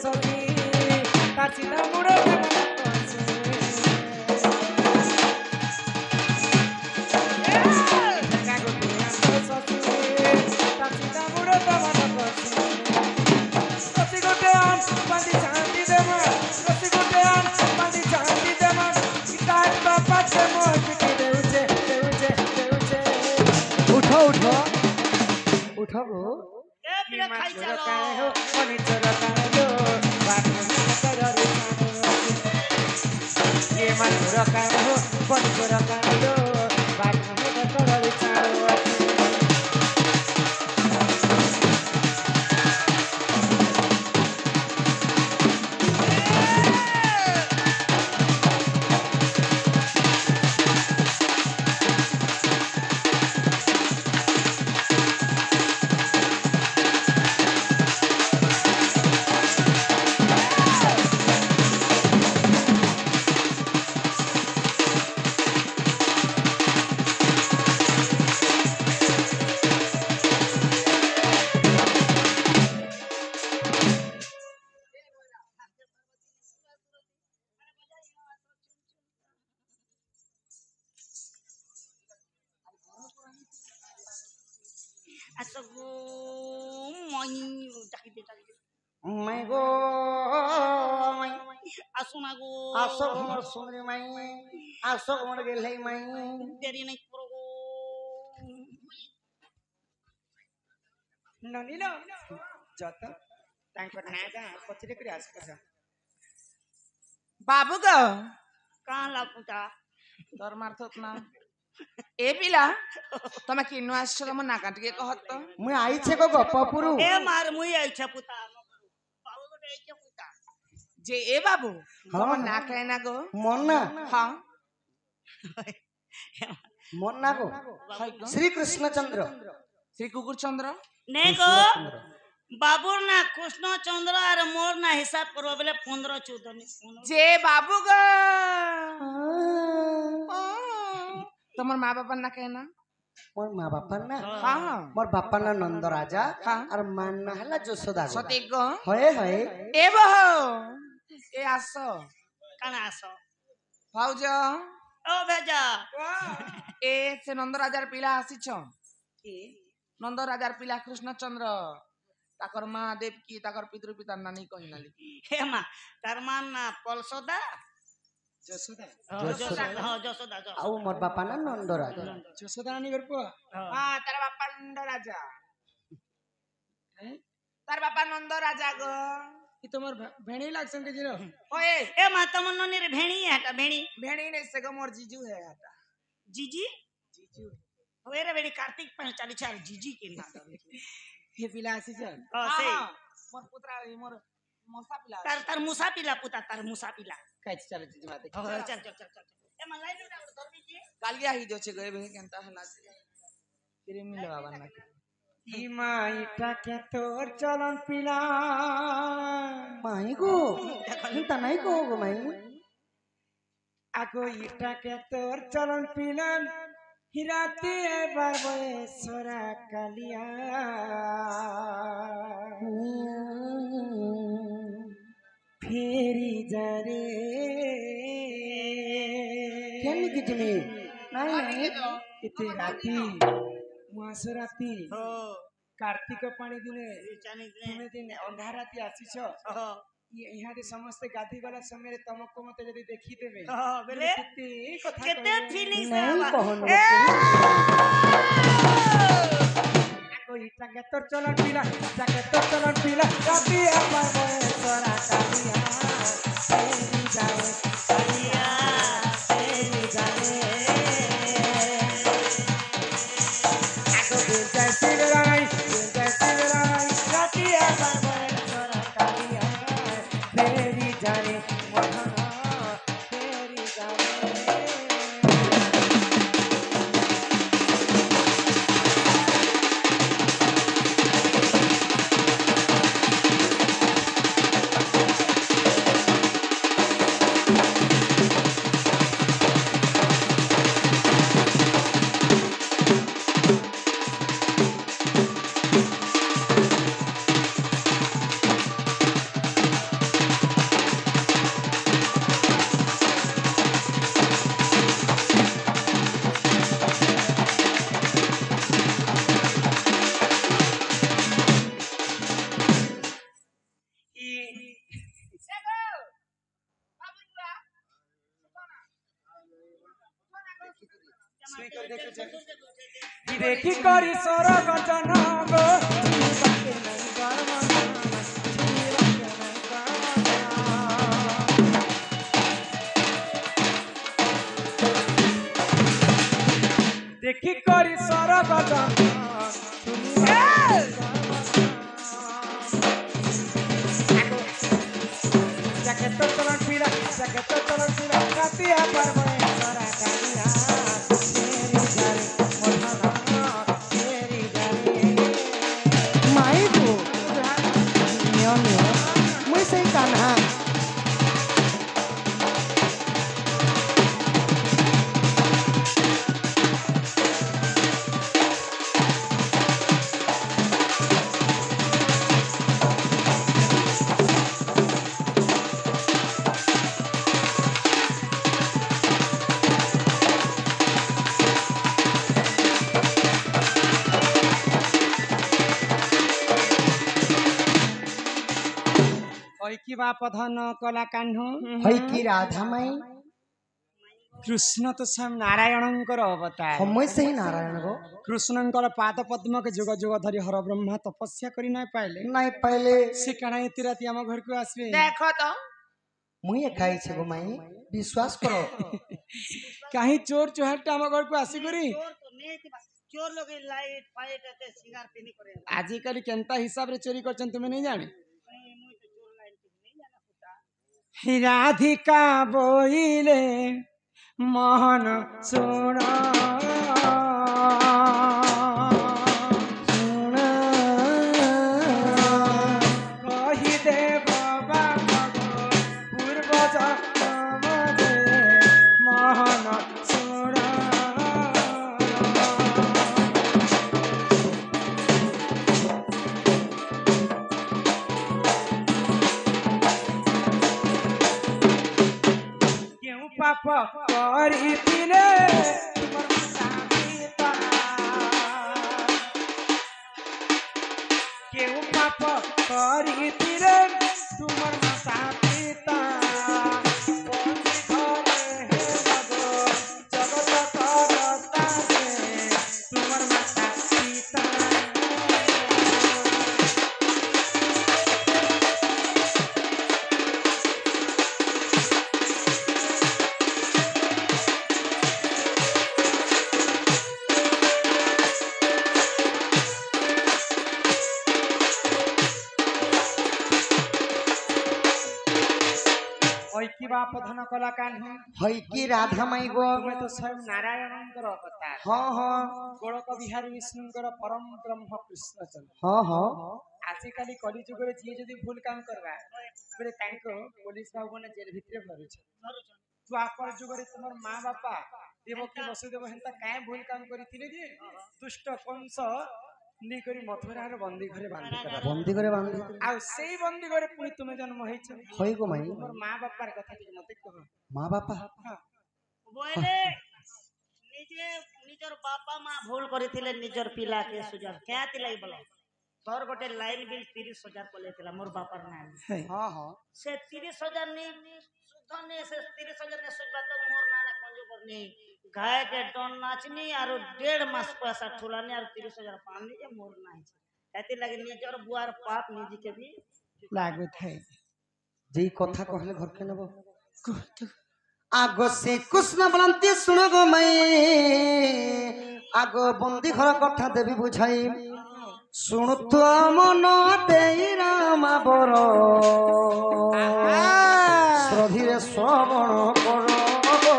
সখী তার চিন্তা মুড়ো উঠো উঠো উঠো গো এ পিলে খাই চালো আসগো মই ডাকি দে মাই গো মাই আসো না গো আসো মোর সুন্দরী মাই আসো মোর গেলাই মাই দেরি নাই করো গো ননিল যত তাঙ্কর না গা পছরে করে আসছ বাবু গো কালা পুতা তোর মারথত না এ পিলা তুমি কিনু আসছো তম নাকা টিকে কহত তো মুই আইছে গো গপপুরু এ মার মুই আইছা পুতা বাবু গো আইছা পুতা যে এ বাবু হ্যাঁ। তোমার না খায় না গো মন না হ্যাঁ মন না গো হয় গো শ্রী কৃষ্ণচন্দ্র শ্রী কুকুর চন্দ্র নে গো বাবুর না কৃষ্ণচন্দ্র আর মোর না হিসাব করবো বলে 15-14 নি যে বাবু গো তোমার মা বাবার না খায় না মোর মা বাপার না হ্যাঁ মোর বাপার না নন্দ রাজা হ্যাঁ। আর মান না হলা যশোদা গো। সঠিক গো হয়ে হয়ে এ বহ এ আসো কানা আসো ভাউজ ও ভেজা এ সে নন্দ রাজার পিলা আসিছ নন্দ রাজার পিলা কৃষ্ণচন্দ্র তাকর মা দেবকী তাকর পিতৃ পিতার নানি কহিনালি হে মা তার মান না পলসদা যশোদা যশোদা হ্যাঁ যশোদা আউ মোর বাপা না নন্দ রাজা যশোদা নানি গর্প হ্যাঁ তার বাপা নন্দ রাজা তার বাপা নন্দ রাজা গো কি তোমার ভেणी লাগছেন কে জিরো ওए এ মা তোমার ননির ভেणी হাটা ভেणी ভেणी नहीं से गो मोर जीजू है हटा जीजी जीजू होए रे बेड़ी कार्तिक 45 जीजी के ना हे पिला आसी छ हाँ, से। मोर पुत्रा मोर मोसा पिला तार तार मुसा पिला पुता तार मुसा पिला काई चल जीजू बात चल चल चल चल ए मन लाइन रे धर दीजिए काल गया ही जो छे गए बे केनता हला तेरे मिल बाबा ना ई माईटा के तोर चलन पिला মাই গো চিন্তা নাই গো গো মাই আগো ইটা কে তোর চলন পিলান হিরাতে এবার বয়সরা কালিয়া ফেরি যারে কেন কি তুমি নাই নাই এতে রাতি মাস রাতি हो কার্তিক পানি দিনে जानी दे তুমি দিন অন্ধার রাতি আসিছ हो ইহারে ସମସ୍ତେ ଗାଧି ଗଲା ସମୟରେ ତମକୁ ମତେ ଯଦି ଦେଖିଦେବେ हो बेले କେତେ କଥା केते କହିବେ। फीलिंग নাই से কহন আগো ইটা কে তোর চলন পিলা ইটা কে তোর চলন পিলা রাতি আমার বয়সরা কালিয়া ফেরি যারে कालिया ফেরি যারে আগো দিন যায় শিবরাই রাতি আমার বয়সরা কালিয়া ফেরি যারে মধনা ফেরি যারে देखी करी सोर गजन गो बाटे नहीं गरमना देखी करी सोर गजन तो चलन पीड़ा कातिया पर मैं सोरा कालिया तेरी जारे मोहना तेरी जारे माई को नियो नियो मुई से कान्हा की बाप धन कला कान्ह हई की राधा माई कृष्ण तो स्वयं नारायणंकर अवतार समय से ही नारायण गो कृष्णंकर पाद पद्म के जुग जुग धरी हर ब्रह्मा तपस्या करी नहीं पाइले नहीं पहले से कणाई तिराती आम घर को आसबे देखो तो मुई खाई छे गो माई विश्वास करो कहीं चोर चुहाट आम घर को आसी करी चोर लोग लाइट फाइट एते सिंगार पिनी करे आजिकल केंता हिसाब रे चोरी करछन तुमे नहीं जाने राधिका बोइले मोहन सुन कही दे बाबा पूर्व जन्म दे मोहन सुन पाप करिथिले तुमर माता पिता केउ पाप करिथिले तुमर माता पिता बंदी घरे हे भगो जगत करता दे तुमर माता पिता की बाप धन कला कान्ह हई की राधा माई गो तुम्हें तो स्वयं नारायणंकर अवतार हाँ हाँ गोलक बिहारी विष्णुंकर परम ब्रह्म कृष्ण चंद्र हाँ हाँ आजिकाली कली जुग रे जी जदी भूल काम करबा बरे तांको पुलिस बाबू ने जेल भितरे भरुछ तू आपर जुग रे तुमर मां बापा देवकी वसुदेव हेंता काय भूल काम करिथिले जे दुष्ट कंस नी करी मथुरा रे बंदी घरे बांधी करा बंदी करे बांधी आ सेई बंदी घरे पुनी तुमे जन्म होइछ हई गो माई तुमर मां बापार कथा टिक मते कह माँ बापा बोले निजे निजर बापा मां भूल करिथिले निजर पिला के सुजार क्या तिलाई बोलो तोर गोटे लाइन बिल 30,000 कोलेथिला मोर बापार नाम हाँ हाँ से 30,000 नी सुध ने से 30,000 ने सुजबा तो मोर नाना कंजू करनी गाय के डन नाचनी आरो 1.5 मास पैसा ठुलानी आरो 30,000 पानी जे मोर नाही एति लगे निजर बुआर पाप निजी के भी लागु थाई जी कथा कहले घर के नबो आगो से कृष्ण बोलंती सुनो गो मई आगो बंदी घर कथा देवी बुझाई सुनु तो मन देई राम बर श्रद्धीरे श्रवण करो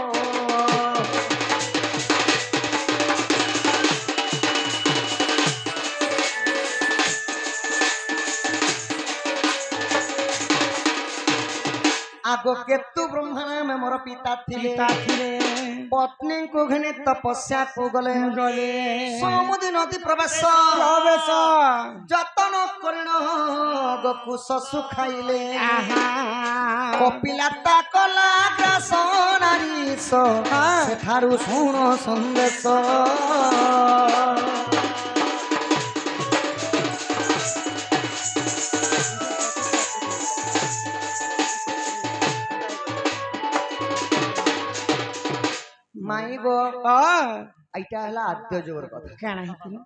आगो केतु ब्रह्मा में मोर पिता थिले पत्नी को घने तपस्या को गले समुद्र नदी प्रवेश जतन करिण गोकुश सुखाइले कपिलाता कला ग्रास नारी सेठारु शुण संदेश ମାଇ ଗୋ ହଁ ଏଇଟା ହେଲା ଆଦ୍ୟ ଯୁଗର କଥା। କାଣା ହେଇଥିଲା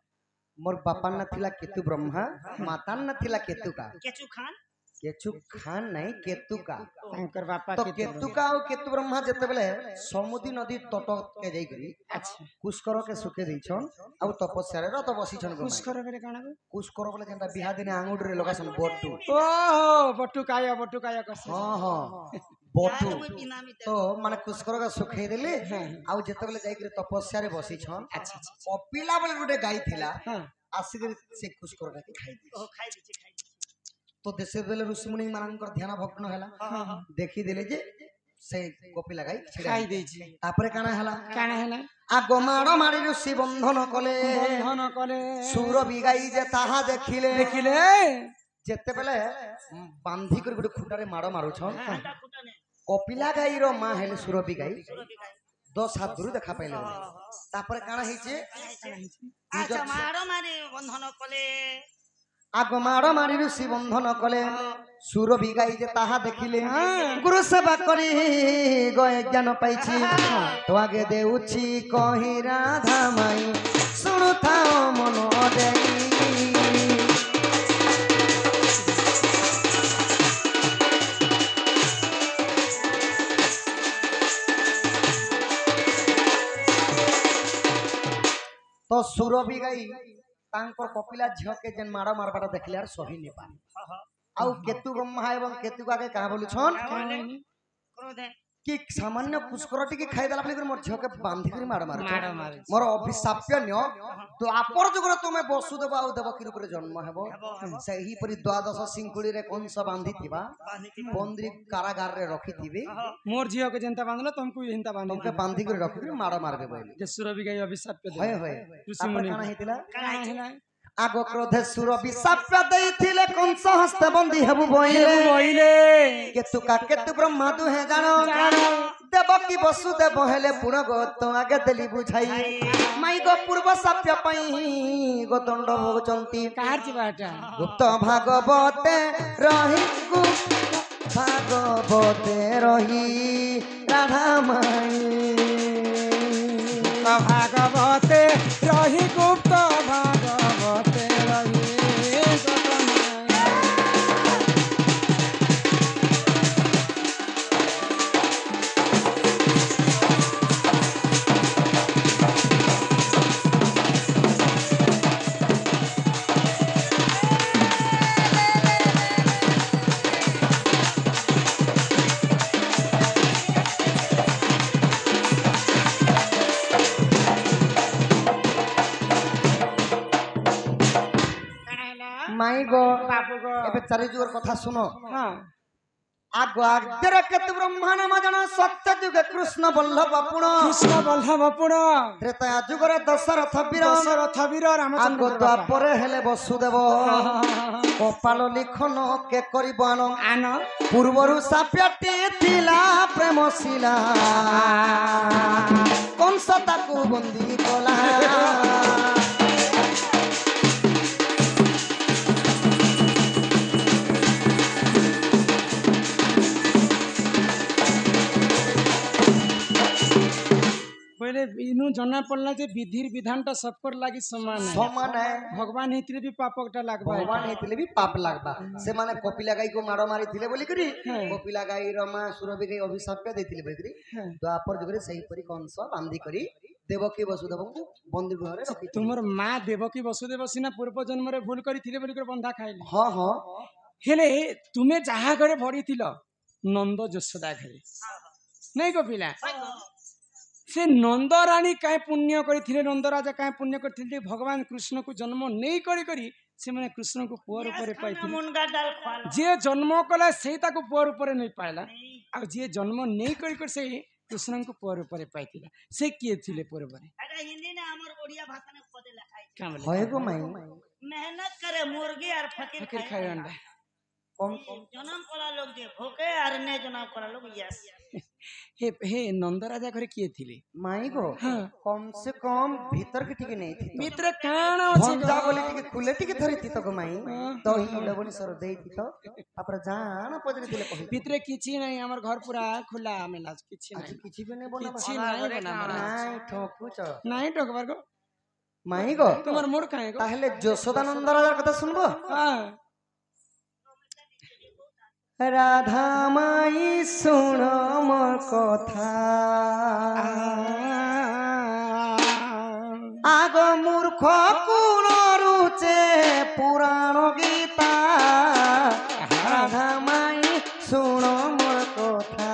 ମୋର ବାପା ନା ଥିଲା କେତୁ ବ୍ରହ୍ମା, ମାତା ନା ଥିଲା କେତୁକା। केचू खान କେଚୁ ଖାନ ନାଇଁ କେତୁକା। ତାଙ୍କର ବାପା ତ କେତେ କେତୁକା ଆଉ କେତୁ ବ୍ରହ୍ମା ଯେତେବେଳେ ସମୁଦ୍ରୀ ନଦୀ ତଟ କେ ଯାଇକରି ଆଚ୍ଛା କୁସ୍କର କେ ସୁଖେ ଦେଇଛନ୍ ଆଉ ତପସ୍ୟାରେ ରତ ବସିଛନ୍। ପୁଷ୍କର ବେଲେ କାଣା ଗো କୁସ୍କର ବୋଲେ ଯେନ୍ତା ବିହା ଦିନେ ଆଙ୍ଗୁଠିରେ ଲଗାସନ୍ ବଟୁ। ଓହୋ ବଟୁକାୟ କସେ ହଁ ହଁ ବଟୁ। मुई पिना मी ତ ମାନେ କୁସ୍କର କେ ସୁଖେଇ ଦେଲେ ଆଉ ଯେତେବେଳେ ଯାଇକରି ତପସ୍ୟାରେ ବସିଛନ୍ କପିଲା ବୋଲି ଗୋଟେ ଗାଈ ଥିଲା ହଁ ଆସିକରି ସେ କୁସ୍କର ଗାଈ ଖାଇଦେଇଛି। ओ खाई दीजिए खाई दीजिए ତ ଦେଶେ ବେଲେ ଋଷିମୁନି ମାନଙ୍କର ଧ୍ୟାନ ଭଗ୍ନ ହେଲା, ଦେଖିଦେଲେ ଯେ ସେ କପିଲା ଗାଈ ଛିଡ଼ା ଖାଇ ହେଇଛି। ଦେଇଛି ତାପରେ କାଣା ହେଲା କାଣା ହେଲା ଆଗ ମାଡ଼ ମାରି ଋଷି ବନ୍ଧନ କଲେ ବନ୍ଧନ କଲେ ସୁର ବି ଗାଈ ଯେ ତାହା ଦେଖିଲେ ଦେଖିଲେ ଯେତେବେଳେ ବାନ୍ଧି କରି ଗୋଟେ ଖୁଟାରେ ମାଡ଼ ମାରୁଛନ୍ हंडा खुटा ने କପିଲା ଗାଈର ମା ହେଲେ ସୁରଭି ଗାଈ सुरो भी खाई 10 ହାତ ଦୂର ଦେଖା ପାଇଲେ। ତାପରେ କାଣା ହେଇଛି अच्छा मारो मारे बंधन कले ଆଗ ମାଡ଼ ମାରି ଋଷି ବନ୍ଧନ କଲେ ସୁରଭି ଗାଈ ଯେ ତାହା ଦେଖିଲେ ଗୁରୁ ସେବା କରି ଗଏ ଜ୍ଞାନ ପାଇଛି ତ ଆଗେ ଦେଉଛି କହି ରାଧା ମାଇ ଶୁଣୁଥାଅ ମନ ଦେଇ। ତ ସୁରଭି ଗାଈ ତାଙ୍କ କପିଲା ଝିଅକେ ଯେନ୍ ମାଡ଼ ମାରବାଟା ଦେଖିଲେ ଆର୍ ସହି ନି ପାରେ। ଆଉ କେତୁ ବ୍ରହ୍ମା ଏବଂ କେତୁ କାକେ କାହା ବୋଲୁଛନ୍ क्रोध है କି ସାମାନ୍ୟ କୁସ୍କର ଟିକେ ଖାଇଦେଲା ବୋଲି ମୋର ଝିଅକେ ବାନ୍ଧିକରି ମାଡ଼ ମାରୁଛ। ମାଡ଼ ମାରୁଛ। ମୋର ଅଭିଶାପ୍ୟ ନିଅ ଦ୍ୱାପର ଯୁଗରେ ତୁମେ ବସୁଦେବ ଆଉ ଦେବକୀ ରୂପରେ ଜନ୍ମ ହେବ। ସେହିପରି ଦ୍ୱାଦଶ ସିଙ୍କୁଳିରେ କଂସ ବାନ୍ଧିଥିବା ବନ୍ଦୀ କାରାଗାରରେ ରଖିଥିବେ मोर झियो के जनता बांधलो तुमको भी हिंता बांधो ତମକେ ବାନ୍ଧିକରି ରଖିକରି ମାଡ଼ ମାରବେ ବୋଇଲେ। जे सुरभि गाई अभिशाप पे ହଏ दे ହଏ ऋषि ତାପରେ मुनि କାଣା ହେଇଥିଲା काना हैला ଆଗ କ୍ରୋଧେ ସୁର ବିଶାପ ଦେଇଥିଲେ କଂସ ହସ୍ତେ ବନ୍ଦୀ ହେବୁ ବୋଇଲେ बोइले କେତୁକା କେତୁ ବ୍ରହ୍ମା ଦୁହେଁ ଜାଣ ଦେବକୀ ବସୁଦେବ ହେଲେ ପୁଣ ଗୋତ ଆଗେ ଦେଲି ବୁଝାଇ ମାଇ ଗୋ ପୂର୍ବ ସାପ୍ୟ ପାଇଁ ଗୋଦଣ୍ଡ ଭୋଗୁଛନ୍ତି कार चिबाटा ଗୁପ୍ତ ଭାଗବତେ ରହି ଭାଗବତେ ରହି ରାଧା ମାଇ भागवते रही गुप्त भागवते रही गोपनीय। ମାଇ ଗୋ बाबू को ଏବେ ଚାରି ଯୁଗର କଥା ଶୁଣ। हाँ ଆଗ ଆଦ୍ୟରେ କେତୁ ବ୍ରହ୍ମା ନାମ ଜଣ ସତ୍ୟ ଯୁଗେ କୃଷ୍ଣ ବଲ୍ଲଭ ପୁଣ कृष्ण बल्लभ पुण ତ୍ରେତୟା ଯୁଗରେ ଦଶରଥ ବୀର दशरथ वीर ଆଗ रामचंद्र बापा। ଦ୍ୱାପରେ ହେଲେ ବସୁଦେବ କପାଳ ଲିଖନ କେ କରିବ ଆନ आन ପୂର୍ବରୁ ସାପ୍ୟଟି ଥିଲା ପ୍ରେମ ଶିଲା କଂସ ତାକୁ ବନ୍ଦୀ କଲା। पहले इनु जना पड़ला जे विधि विधान टा सबकर लागी समान है ସମାନ भगवान हितरे भी पापकटा लागबा ଭଗବାନ ହେଇଥିଲେ ବି ପାପ ଲାଗବା। ସେମାନେ କପିଲା ଗାଈକୁ ମାଡ଼ ମାରିଥିଲେ ବୋଲିକରି ହଁ। କପିଲା ଗାଈର ମା ସୁରଭି ଗାଈ ଅଭିଶାପ୍ୟ ଦେଇଥିଲେ ବୋଲିକରି ହଁ। ଦ୍ୱାପର ଯୁଗରେ ସେହିପରି କଂସ ବାନ୍ଧି କରି ଦେବକୀ ବସୁଦେବଙ୍କୁ ବନ୍ଦୀ ଗୃହରେ ରଖିଥିଲେ। तुमर माँ देवकी वसुदेव सिना पूर्व जन्म रे भूल करी थिले बोली कर बंधा खाइले ହଁ ହଁ हेले तुमे जहा घरे भरी थिल नंद यशोदा घरे नहीं को पिला से नंद रानी काहे पुण्य करी नंद राजा काहे पुण्य करी भगवान कृष्ण को जन्म नहीं करी से माने कृष्ण को पुअर ऊपर पाई मुनगा डाल खाल जे जन्म कला से ताको पुअर ऊपर नहीं पाइला आ जे जन्म नहीं करी से कृष्ण को पुअर ऊपर पाइथिला से किए थिले पुअर ऊपर अरे हिंदी ने हमर ओडिया भाषा में पदे लिखाई का बोले ହଏ ଗୋ ମାଇ मेहनत करे मुर्गी और फकीर फकीर खाए खाए अंडा कम जन्म कला लोग जे भोके और ने जन्म कला लोग यस हे नंद राजा घरे किए थिले माई गो हाँ। कम से कम भीतर के टिके नहीं थी मित्र काण अछि भंजा बोले टिके खुले टिके धरी थी तो गो माई हाँ। दही लबनी सर देई थी तो अपरा जान पजरी दिले कहि मित्र किछि नहीं हमर घर पूरा खुला मेला किछि आज नहीं किछि भी नहीं बना किछि नहीं बना नहीं ठोकू च नहीं टोकबार को माई गो তোমার মোড় কাহে গো তাহলে যশোদানন্দ রাজার কথা শুনবো হ্যাঁ রাধা মাই শুন মোর কথা আগ মূর্খ কোন রুচে পুরাণ গীতা রাধা মাই শুন মোর কথা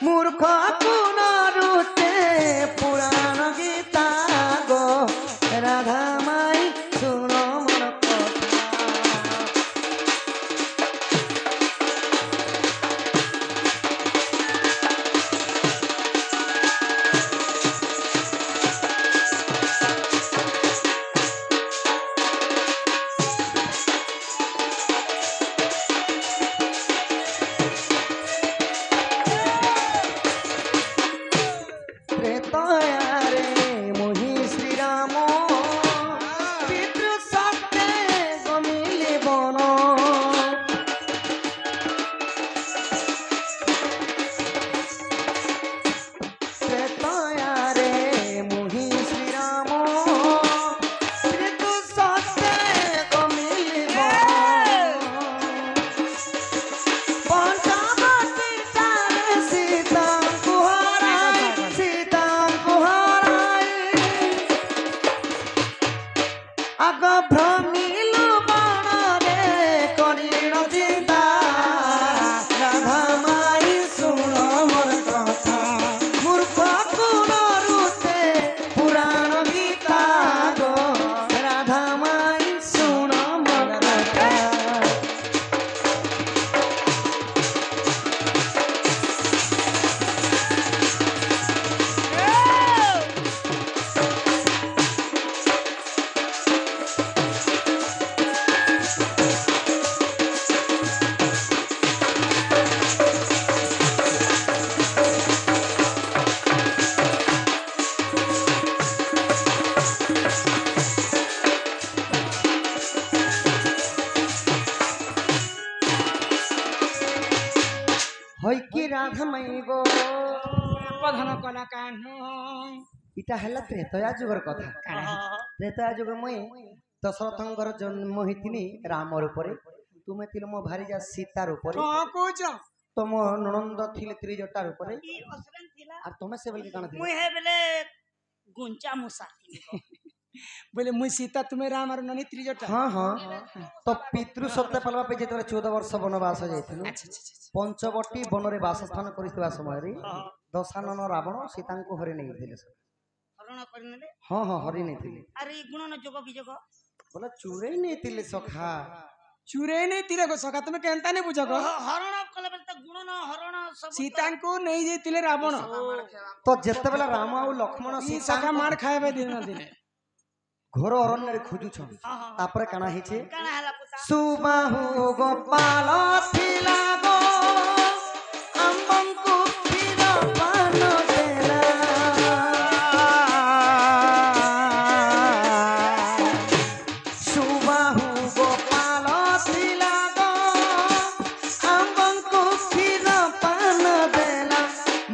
মূর্খ কোন রুচে পুরাণ গীতা গো রাধা মাই শুন মোর কথা ত্রেতয়ারে মোহি শ্রীরাম পিতৃ সত্যে গমিলে বন ত্রেতয়ারে মোহি শ্রীরাম পিতৃ সত্যে গমিলে বন পঞ্চবতী চারে সীতা কুহারাই সীতা কুহারাই আগ ভ্রমিলু বনরে করিণ চিন্তা রাধা মাই শুণ মোর কথা মূর্খ কোন রুতে পুরাণ গীতা গো রাধা মাই শুণ মোর কথা হই কি রাধা মাই গো প্রধান কলা কাহ ইটা হেলা ত্রেতয়া যুগর কথা ত্রেতয়া যুগ মুই দশরথঙ্কর জন্ম হইতিনি রামর উপরে তুমি ছিল মো ভারিজা সীতার উপরে কଣ কହୁଛ তোম ননন্দ ଥିଲେ ত্রিজটার উপরে ई असलन थिला আর তুমি সে বলি কানা मुई हे बेले गुंचा मुसा थी बोले मुई सीता तुम्हें राम और ननी त्रिजटा হ্যাঁ হ্যাঁ তো পিতৃ সত্য পালবা পে যেতবে 14 বর্ষ বনবাস যাইছিল আচ্ছা আচ্ছা আচ্ছা পঞ্চবটী বনরে বাসস্থান করিଥିବା ସମୟରେ ଦଶାନନ ରାବଣ ସୀତାଙ୍କୁ ହରି ନେଇଥିଲେ हरण करनेले ହଁ ହଁ ହରି ନେଇଥିଲେ अरे ई गुणन जोग बिजोग ବୋଲେ ଚୁରେଇ ନେଇଥିଲେ ସଖା चुरे नहीं तीरे को सका तुम्हें कहता नहीं बुझ को हरण कले बेले त गुणन हरण सब सीता को नहीं जेतिले रावण ତ ଯେତେବେଳେ ରାମ ଆଉ ଲକ୍ଷ୍ମଣ ई ସୀତା सका मार खाएबे दिन दिने ଘୋର ଅରଣ୍ୟରେ ଖୋଜୁଛନ୍ हां हां ତାପରେ କାଣା ହେଇଛି काना हला पुता ସୁବାହୁ ଗୋପାଳ ଥିଲା ଗो ଆମ୍ବଙ୍କୁ କ୍ଷୀର ପାନ ଦେଲା ସୁବାହୁ ଗୋପାଳ ଥିଲା ଗো ଆମ୍ବଙ୍କୁ କ୍ଷୀର ପାନ ଦେଲା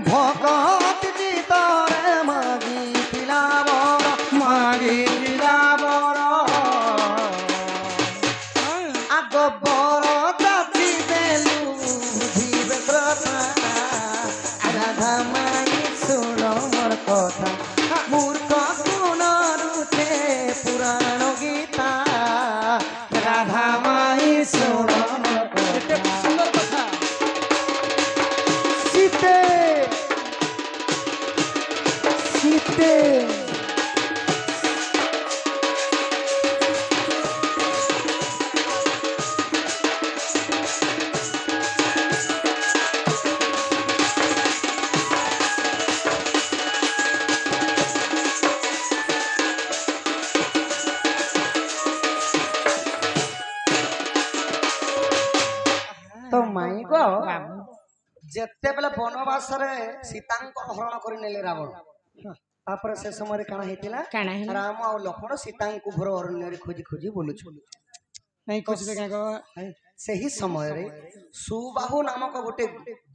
ଭଗତ ଜିତରେ ମାଗିଥିଲା ବର ମାଗିଥିଲା ବର আগ বড় জাতি দেলু জীবে শ্রদ্ধা রাধা মাই শুণ মোর কথা মূর্খ কোন রুতে পুরাণ গীতা রাধা মাই শুণ মোর কথা सुंदर कथा সীতে সীতে बाबू जेते बेले बनवास रे सीतांकर हरण कर नेले रावण तापर से समय काना हेतिला काना है राम और लक्ष्मण सीतांकु घोर अरण्य रे खोजी खोजी बोलुछु नहीं कुछ भी कहो सही समय रे सुबाहु नामक गोटे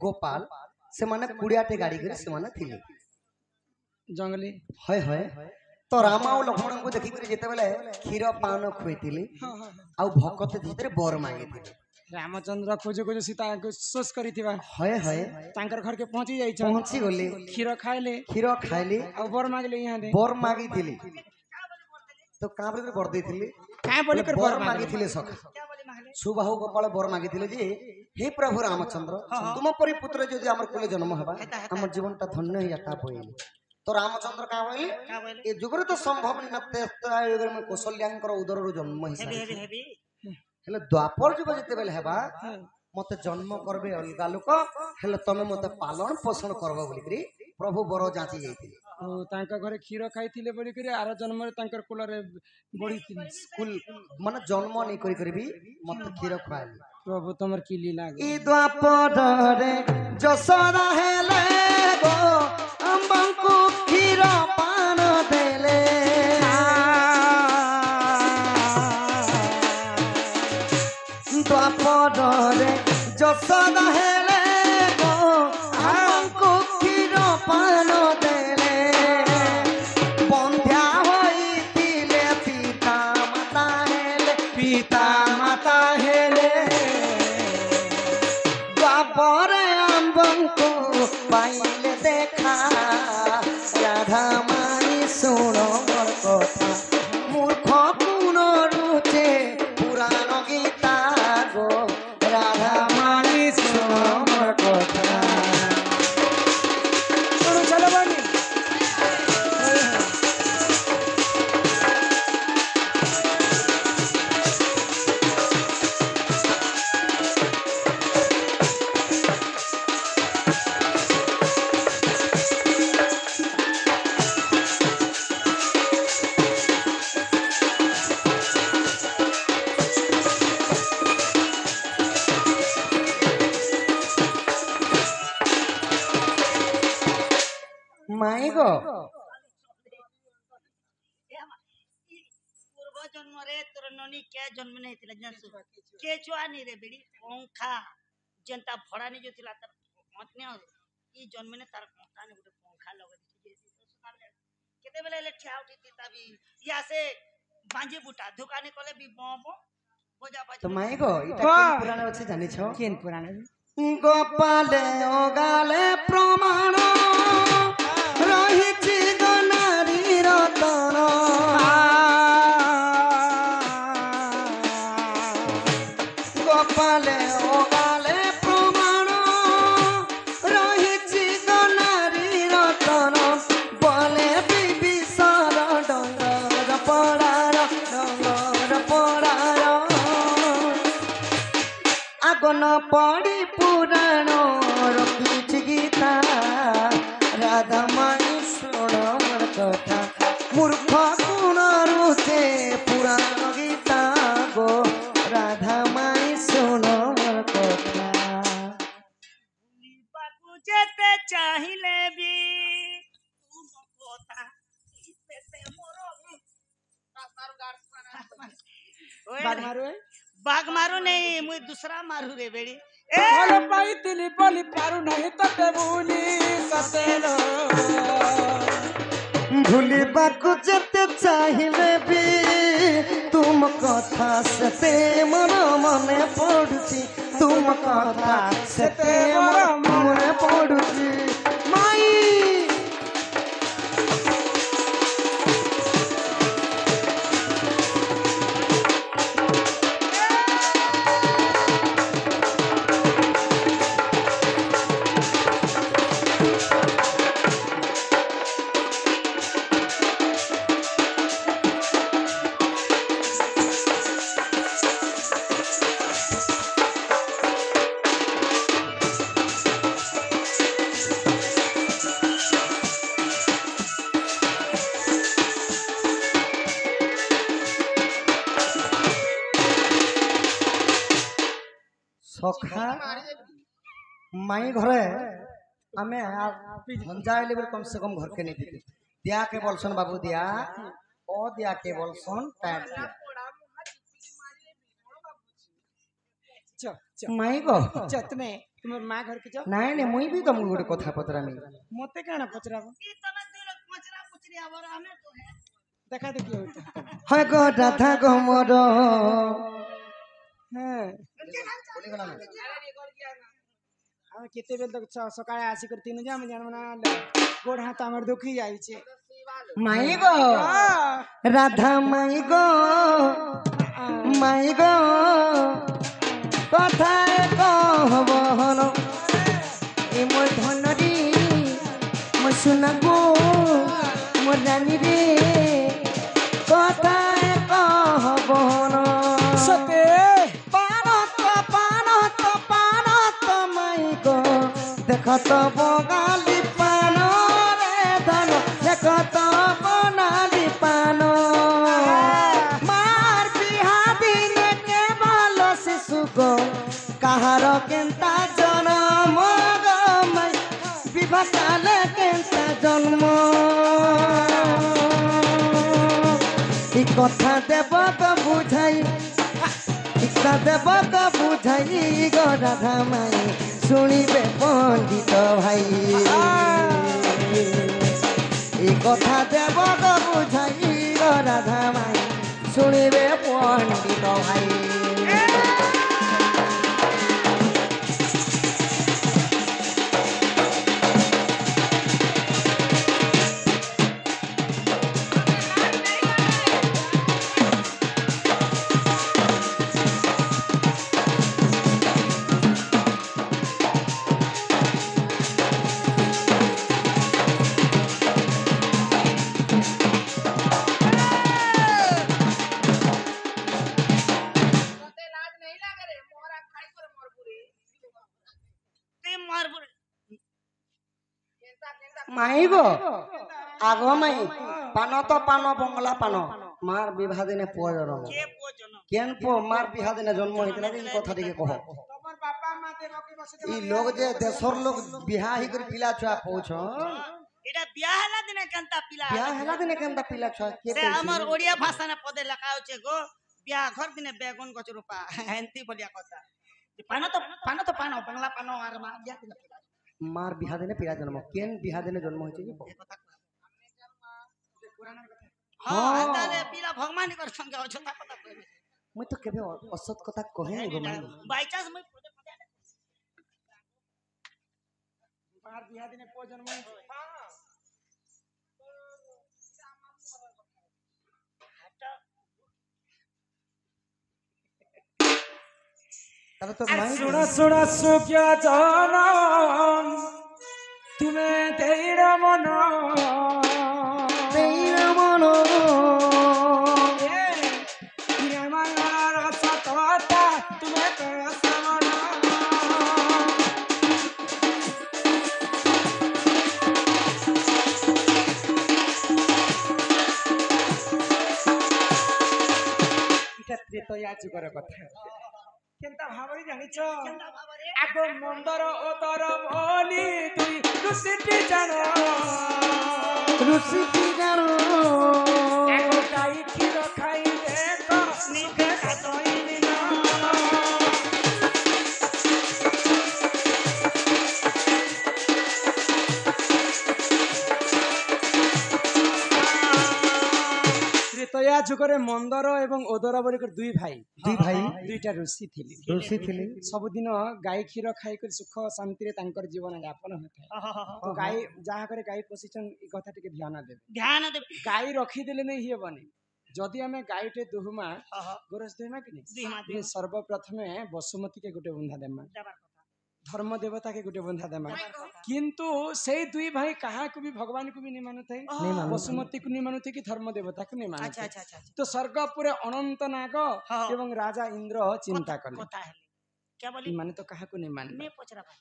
गोपाल से माने कुड़ियाटे गाड़ी करे से माने थिले जंगली हय हय तो राम और लक्ष्मण को देखि करे जेते बेले क्षीर पान खुएतिले आ भक्त भितर बर मांगितिले रामचंद्र खोज खोज सीता को सोच करिथिबा हय हय तांकर घर के पहुंची जाई पहुंची गले खीर खाइले और बर मांगले यहाँ दे बर मागिथिले तो का बोले बर देथिले काय बोली कर बर मागिथिले सखा क्या बोली मांगले सुबाहु गोपाल बर मागिथिले जे हे प्रभु रामचंद्र तुम परि पुत्र यदि हमर कुले जन्म हेबा हमर जीवनटा धन्य हो जाता पइले तो रामचंद्र का बोले क्या बोले ए जुगरे तो संभव न तेस्ता युगर में कौशल्यांकर उदर रु जन्म हेबी हिसाब हेबी हेबी हेले द्वापर जुग जते बेले हेबा मते जन्म करबे अलगा लोक हेले तमे मते पालन पोषण करबो बोली करी प्रभु बर जाची जाईतिले ओ तांका घरे खीर खाइथिले बोली करे आरो जन्म रे तांकर कुल रे बड़ी कुल माने जन्म नै करी करबी मते खीर खुआली प्रभु तमर की लीला गो ई द्वापर रे जसरा हेले गो अम्बंकु खीर पान देले द्वापर रे जसरा हेले गो अम्बंकु खीर पान देले बंध्या होइतिले पिता माता हेले द्वापर अम्बंकु पाइले देखा राधा माई सुनो मोर कथा मूर्ख कुण रुचे पुराण गीता गो राधा माई सुनो मोर कथा चलो बानी माई गो पूर्व जन्म रे तोर ननी के जन्म नहीं थिला जानसु के छुआनी रे बेड़ी पंखा जनता भड़ा नहीं जो थिला तर मतने ई जन्म ने तार पंखा ने गुटे पंखा लगे दी जे केते बेले ले ठिया उठी थी तभी या से बांजे बुटा दुकाने कोले भी बम बजा तो बाजा माई गो इटा केन पुराण अछि जानि छ केन पुराण गोपाले ओगाले प्रमाण रहिछि गो नारी रतन गोपाले ओगाले प्रमाण रहिछि गो नारी रतन बोले बिबिसार डंगर पड़ार आगन पड़ी पुराण रखिछि गीता राधा माई सुन मोर कथा मूर्ख गुण रुचे पुराण गीता गो राधा माई सुन मोर कथा बाकू जेते चाहिले भी तू कोता इते मोरो बाग मारो बाग मारू नहीं मुई दूसरा मारू रे बेड़ी ए बोलो पाई तिली बोली पारू नहीं तो देबुली सतेलो भूलिबाकू जेते चाहिले भी तुम कथा सेते मोर मने पड़ुछि तुम कथा सेते मोर मने पड़ुछि माई माई घरे आमे भंजा आइले बेल कम से कम घर के नहीं दिखे दिया के बोलसन बाबू दिया ओ दिया के बोलसन टाइट दिया माई गो ତୁମେ ତୁମର ମା ଘରକୁ ଯାଅ ନାଇଁ ନାଇଁ ମୁଇ ବି ତମକୁ ଗୋଟେ କଥା ପଚରାମି ମତେ କାଣା ପଚରାବ ई तमे दुई लोग पचरा पुचरी आबर हमें तो है ଦେଖା ଦେଖି ହଉଥା হয় গো রাধা গো মোর হ্যাঁ ଆମେ କେତେବେଳେ ତ ସକାଳେ ଆସିକରି ତିନି ଯେ ଆମେ ଜାଣିବୁ ନା ଗୋଡ଼ ହାତ ଆମର ଦୁଖି ଯାଇଛି মাই গো রাধা মাই গো কথায় কহব হল এ মোর ধনরি মোর সোনা গো মোর রানী রে কথায় কহব হল সতে পানত মাই গো দেখ তো বগালি পান রে ধন দেখ তো বনালি পান মার বিহা দিনে কেবল শিশু গো কাহার কেন্তা জন্ম গো মাই বিবাহ কালে কেন্তা জন্ম এই কথা দেব গো বুঝাই ইচ্ছা দেব গো বুঝাই গো রাধা মাই শুনিবে পণ্ডিত ভাই এই কথা দেব গো বুঝাই গো রাধা মাই শুনিবে পণ্ডিত ভাই ते मारपुर মাই গো আগো মাই পান তো পান বংলা পান মার বিবাহ দিনে পুয় জন্ম के पोजन কেন পো মার বিবাহ দিনে জন্ম হইতলা এই কথা টিকে কহ তোমার বাপা মা দেব কি বসে ই লোক যে দেশর লোক বিবাহ হি করে পিলা ছুয়া পৌঁছ एटा ब्याह हला दिने केनता पिला বিবাহ হেলা দিনে কেনটা পিলা ছুয়া কে से हमर ओडिया भाषा ने पदे लखाउ छे गो ब्याह घर दिने बेगन गछ रोपा हेंती बोलिया কথা पानो तो पानो बंगला पानो आर मा ब्याह दिने पिला মার বিবাহ দিনে পিলা জন্ম কেন বিবাহ দিনে জন্ম হইছে কি কহ हां ताले पिला भगवान कर संगे अछता কথা কইবে মুই তো কেবে অসৎ কথা কহে নি গো মাই बाय चांस मैं মার বিহা দিনে পো জন্ম তবে তো মাই শুনো শুনো সুখ্য জনম তুমি তেইর মন তেইর মন সততা তুমি শ্রবণ এটা ত্রেতয়া যুগর কথা কেনতা ভাবরি জানিছ আগ মন্দর ও তর বলি তুই ঋষিটি জান রুসিটি জানো আগ গাই ক্ষীর খাই দেখ নিকে খাতই দিন ত্রেতয়া যুগরে মন্দর এবং ওদর বলি দুই ভাই দুইটা ঋষি থিলে রুসি থিলি ସବୁଦିନ ଗାଈ କ୍ଷୀର ଖାଇକରି ସୁଖ ଶାନ୍ତିରେ ତାଙ୍କର ଜୀବନ ଯାପନ ହୋଇଥାଏ ତ ଗାଈ ଯାହା କରି ଗାଈ ପୋଷିଛନ୍ ଏ କଥା ଟିକେ ଧ୍ୟାନ ଦେବେ ध्यान दे ଗାଈ ରଖିଦେଲେ ନେଇ ହେବନି ଯଦି ଆମେ ଗାଈଟେ ଦୁହୁମା ଗୋରସ ଦୁହିମା କି ଦୁହିମା, ସର୍ବପ୍ରଥମେ ବସୁମତୀକେ ଗୋଟେ ବନ୍ଧା ଦେମା देबार কথা ଧର୍ମ ଦେବତାକେ ଗୋଟେ ବନ୍ଧା ଦେମା କିନ୍ତୁ ସେଇ ଦୁଇ ଭାଇ କାହାକୁ ବି ଭଗବାନକୁ ବି ନିମାନୁଥାଏ ବସୁମତୀକୁ ନିମାନୁଥାଏ କି ଧର୍ମ ଦେବତାକୁ अच्छा ନିମାନୁଥାଏ अच्छा अच्छा ତ ସ୍ୱର୍ଗ ପୁରେ ଅନନ୍ତ ନାଗ ଏବଂ ରାଜା ଇନ୍ଦ୍ର ଚିନ୍ତା କଲେ কথা है क्या बोली ଏମାନେ ତ କାହାକୁ ନିମାନ मैं पचरा भाई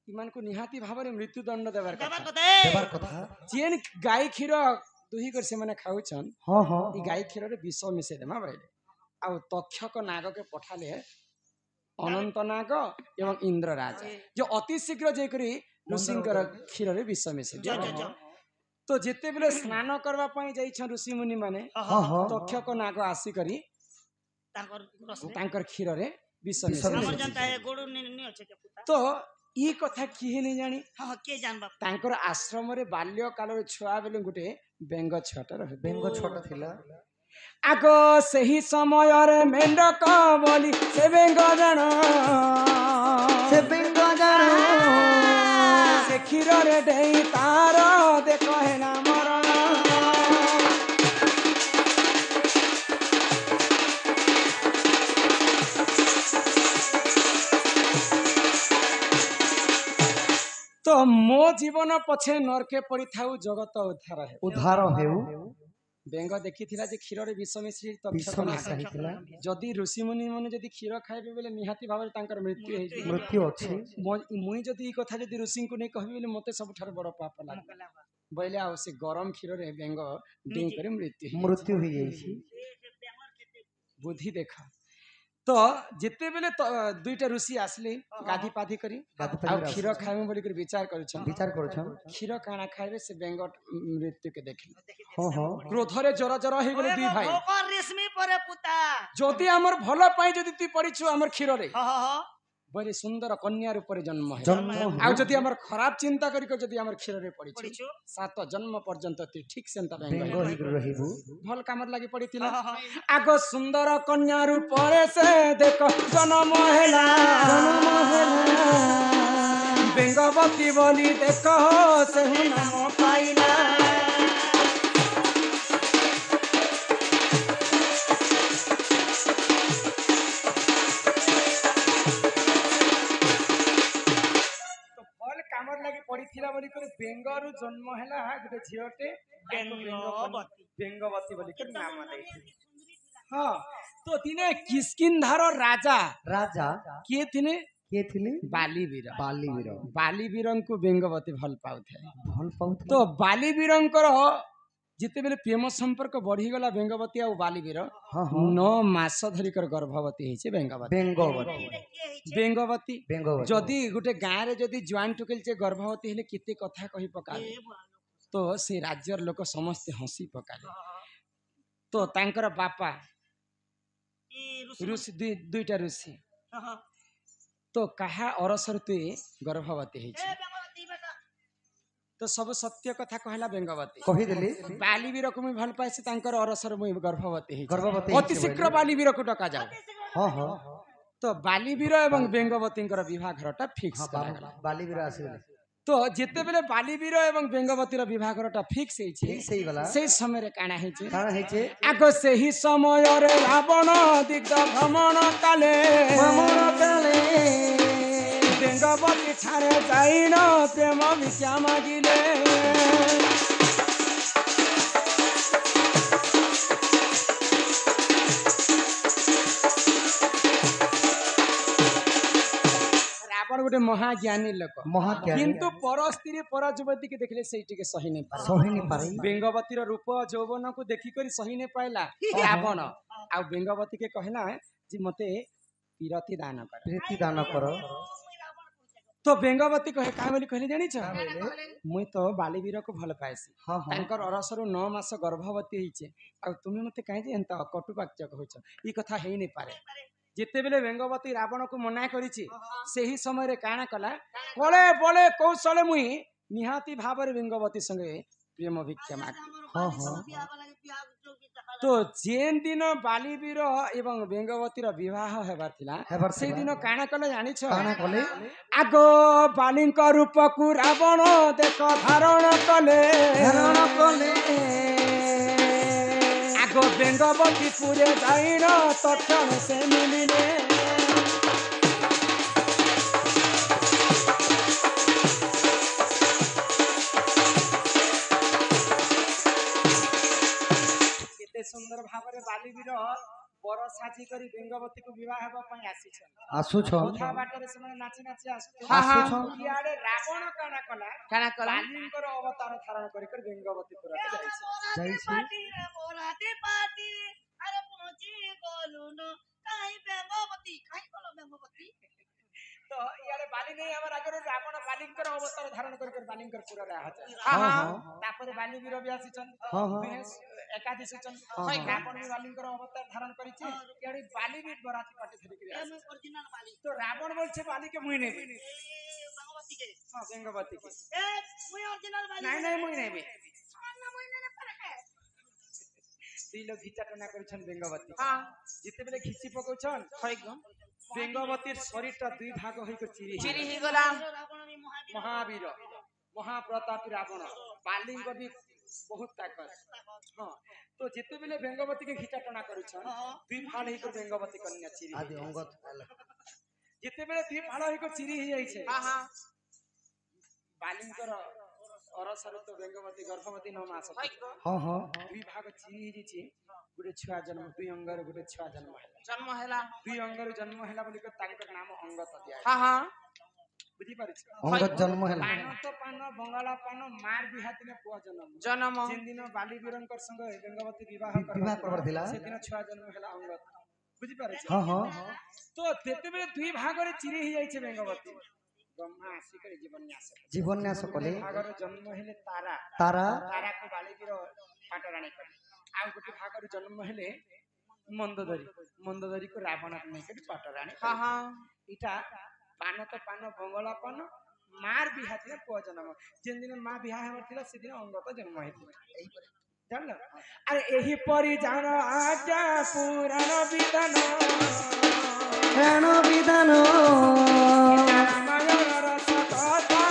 ଏମାନଙ୍କୁ ନିହାତି ଭାବରେ ମୃତ୍ୟୁଦଣ୍ଡ ଦେବାର देबार କଥା কথা ए দেবার কথা ଯେନ୍ ଗାଈ କ୍ଷୀର ଦୁହି କରି ସେମାନେ ଖାଉଛନ୍ ହଁ ହଁ ଏ ଗାଈ କ୍ଷୀରରେ ବିଷ ମିଶେଇ ଦେମା ବୋଇଲେ ଆଉ ତକ୍ଷକ ନାଗକେ ପଠାଲେ ଅନନ୍ତ ନାଗ ଏବଂ ଇନ୍ଦ୍ର ରାଜା ଯେ ଅତି ଶୀଘ୍ର ଯାଇକରି ଋଷିଙ୍କର କ୍ଷୀରରେ ବିଷ ମିଶେଇ ତ ଯେତେବେଳେ ସ୍ନାନ କରିବା ପାଇଁ ଯାଇଛନ୍ ଋଷି ମୁନି ମାନେ ତକ୍ଷକ ନାଗ ଆସିକରି ତାଙ୍କର କ୍ଷୀରରେ ବିଷ ମିଶେଇ ତ ଇ କଥା କିଏ ନେଇ ଜାଣି ତାଙ୍କର ଆଶ୍ରମରେ ବାଲ୍ୟ କାଳର ଛୁଆ ବେଲେ ଗୋଟେ ବେଙ୍ଗ ଛୁଆଟା ରହେ ବେଙ୍ଗ ଛୋଟ ଥିଲା ଆଗ ସେହି ସମୟରେ ମେଣ୍ଡକ ବୋଲି ସେ ବେଙ୍ଗ ଜାଣ ସେ ବେଙ୍ଗ ଜାଣ ସେ କ୍ଷୀରରେ ଡେଇ ତାର ଦେଖ ହେଲା ମରଣ ତ ମୋ ଜୀବନ ପଛେ ନରକେ ପଡିଥାଉ ଜଗତ ଉଦ୍ଧାର ହେଉ ବେଙ୍ଗ ଦେଖିଥିଲା ଯେ କ୍ଷୀରରେ ବିଷ ମିଶ୍ରି ଯଦି ଋଷିମୁନି ମାନେ ଯଦି କ୍ଷୀର ଖାଇବେ ବୋଲେ ନିହାତି ଭାବରେ ତାଙ୍କର ମୃତ୍ୟୁ ଅଛି ମୁଇଁ ଯଦି ଏଇ କଥା ଯଦି ଋଷିଙ୍କୁ ନେଇ କହିବି ବୋଲେ ମତେ ସବୁଠାରୁ ବଡ ପାପ ଲାଗେ ବୋଇଲେ ଆଉ ସେ ଗରମ କ୍ଷୀରରେ ବେଙ୍ଗ ଡେଇଁ କରି ମୃତ୍ୟୁ ହେଇଯାଇଛି ବୁଦ୍ଧି ଦେଖ ତ ଯେତେବେଳେ ଦୁଇଟା ଋଷି ଆସିଲେ ଗାଧି ପାଧି କରି ଆଉ କ୍ଷୀର ଖାଇବେ ବୋଲିକରି ବିଚାର କରୁଛନ୍ କ୍ଷୀର କାଣା ଖାଇବେ ସେ ବେଙ୍ଗ ମୃତ୍ୟୁକେ ଦେଖିଲେ କ୍ରୋଧରେ ଜର ଜର ହେଇଗଲେ ଦୁଇ ଭାଇ ଯଦି ଆମର ଭଲ ପାଇଁ ଯଦି ତୁଇ ପଡିଛୁ ଆମର କ୍ଷୀରରେ ବୋଇଲେ ସୁନ୍ଦର କନ୍ୟା ରୂପରେ ଜନ୍ମ ଆଉ ଯଦି ଆମର ଖରାପ ଚିନ୍ତା କରିକ ଯଦି ଆମର କ୍ଷୀରରେ ପଡିଛୁ 7 ଜନ୍ମ ପର୍ଯ୍ୟନ୍ତ ତୁଇ ଠିକ ସେନ୍ତା ଭଲ କାମରେ ଲାଗି ପଡିଥିଲା ଆଗ ସୁନ୍ଦର କନ୍ୟା ରୂପରେ ସେ ଦେଖ ଜନ୍ମ ହେଲା ବେଙ୍ଗବତୀ ବୋଲି ଦେଖ ସେ ନାମ ପାଇଲା ପଡିଥିଲା ବୋଲି କରି ବେଙ୍ଗରୁ ଜନ୍ମ ହେଲା ଗୋଟେ ଝିଅଟେ ବେଙ୍ଗବତୀ ବୋଲି ନାମ ଦେଇଥିଲେ ହଁ ତ ଦିନେ କିସ୍କିନ୍ଧାର ରାଜା କିଏ ଥିଲେ ବାଲିବୀରଙ୍କୁ ବେଙ୍ଗବତୀ ଭଲ ପାଉଥାଏ ତ ବାଲିବୀରଙ୍କର ଯେତେବେଳେ ପ୍ରେମ ସମ୍ପର୍କ ବଢିଗଲା ବେଙ୍ଗବତୀ ଆଉ ବାଲିବୀର 9 ମାସ ଧରିକର ଗର୍ଭବତୀ ହେଇଛି ବେଙ୍ଗବତୀ ଯଦି ଗୋଟେ ଗାଁରେ ଯଦି ଜୁଆନ୍ ଟୁକେଲ ଯେ ଗର୍ଭବତୀ ହେଲେ କେତେ କଥା କହି ପକାଲେ ତ ସେ ରାଜ୍ୟର ଲୋକ ସମସ୍ତେ ହସି ପକାଲେ ତ ତାଙ୍କର ବାପା ଦୁଇଟା ଋଷି ତ କାହା ଅରସର ତୁଇ ଗର୍ଭବତୀ ହେଇଛି ତ ସବୁ ସତ୍ୟ କଥା କହିଲା ବେଙ୍ଗବତୀ କହିଦେଲି ବାଲିବୀରକୁ ମୁଁ ଭଲ ପାଇଛି ତାଙ୍କର ଅରସର ମୁଁ ଗର୍ଭବତୀ ହେଇଛି ଅତି ଶୀଘ୍ର ବାଲିବୀରକୁ ଡକା ଯାଉ ତ ବାଲିବୀର ଏବଂ ବେଙ୍ଗବତୀଙ୍କର ବିବାହଘରଟା ଫିକ୍ସ କରାଗଲା ବାଲିବୀର ଆସିଗଲେ ତ ଯେତେବେଳେ ବାଲିବୀର ଏବଂ ବେଙ୍ଗବତୀର ବିବାହଘରଟା ଫିକ୍ସ ହେଇଛି ସେଇ ସମୟରେ କାଣା ହେଇଛି ଆଗ ସେହି ସମୟରେ ରାବଣ ଦିଗ୍ଧ ଭ୍ରମଣ କାଲେ ବେଙ୍ଗବତୀ ଠାରେ ଯାଇନ ପ୍ରେମ ଭିକ୍ଷା ମାଗିଲେ ରାବଣ ଗୋଟେ ମହାଜ୍ଞାନୀ ଲୋକ କିନ୍ତୁ ପର ସ୍ତ୍ରୀ ପର ଯୁବତୀକି ଦେଖିଲେ ସେଇଟିକେ ସହି ନି ପାରେ ବେଙ୍ଗବତୀର ରୂପ ଯୌବନକୁ ଦେଖିକରି ସହି ନି ପାଇଲା ରାବଣ ଆଉ ବେଙ୍ଗବତୀକେ କହିଲା ଯେ ମତେ ପିରତି ଦାନ କର तो बेंगवती कहे का बोली कहले जानिछ मुई तो बालीवीर को भल पाएसी तांकर अरसरु 9 मास गर्भवती हिचे आ तुमे मते काहे जे एंता कटुवाक्य कहछ ई कथा हेई नै पारे जेते बेले बेंगवती रावण को मना करिछि सेही समय रे काना कला कोले बोले कौशले मुई निहाती भाबर बेंगवती संगे प्रेम भिक्षा माग तो जेन दिन बालीवीर एवं बेंगवती विवाह हेबार थिला से दिन काना कले जानिछ आगो बालींक रूप को रावण देख धारण कले आगो बेंगवती पुरे जाइन तक्षण से मिलिले सुंदर भावरे बालीवीर बर साजी करी बेंगवती को विवाह हेबा पई आसुछ उठा बाटरे से नाची नाची आसुछ इयाडे रावण काना कला बालींकर अवतार धारण करी कर बेंगवती पुरा जाईछि पाटी रे बोराटी पाटी अरे पहुंची बोलून काई बेंगवती काई बोलो बेंगवती तो यारे बाली नहीं हमर आगे रावण बालिंकर अवतार धारण कर बालिंकर पूरा रहा हाँ हाँ तापर बाली वीर भी आसीचन हाँ हाँ एकादशी चन हाँ। रावण भी बालिंकर अवतार धारण करिछि यारे बाली भी बराती पाटे धरि के ए मैं ओरिजिनल वाली तो रावण बोलछे बाली के मुई नेबे बेंगवती के हां बेंगवती के ए मुई ओरिजिनल वाली नहीं नहीं मुई नेबे ना मुई ने पर है दुई लोग घिचाटना करिछन बेंगवती हां जिते बेले घिची पकोछन হয় গো बेंगवतीर शरीरटा दुई भाग होइको चिरी চিরি হি গলা रावण भी महावीर महावीर महाप्रतापी रावण बालिंग भी बहुत ताकत हाँ तो जिते बेले बेंगवती के घिचाटना करुछन दुई फाड़ होइको बेंगवती कन्या चिरी आदि अंगत जिते बेले दुई फाड़ होइको चिरी हि जाइछे হ্যাঁ হ্যাঁ बालिंकर अरसरु तो बेंगवती गर्भवती 9 मास হয় গো हाँ हाँ दुई भाग चिरी हि जिछि गुटे छुआ जन्म दुई अंगर गुटे छुआ जन्म हैला জন্ম হেলা दुई अंगर जन्म हैला बोली को तांकर नाम अंगत दिया হ্যাঁ হ্যাঁ बुझी पारिछ अंगत जन्म है पान तो पान बंगाला पान मार बिहाती में पुआ जन्म জন্ম जिन दिन बाली वीरंकर संग बेंगवती विवाह विवाह करबार थिला से दिन छुआ जन्म हैला अंगत बुझी पारिछ हाँ हाँ तो तेते बेले दुई भागरे चिरी हि जाइछे बेंगवती ब्रह्मा आसी करे जीवन न्यास जीवन न्यास कले भागरे जन्म हेले तारा तारा तारा को बाली वीर पाटराणी करे आ गुटे भागरे जन्म हेले मंदोदरी को रावण नै के पाटराणी হ্যাঁ হ্যাঁ इटा पान तो पान बंगला पान मार बिहाती में पुआ जन्म जिन दिन माँ बिहा हमर थिला से दिन अंगत जन्म हेतिला जानल अरे एही परी जान आजा पुराण विधान प्राण विधान रामायण रस कथा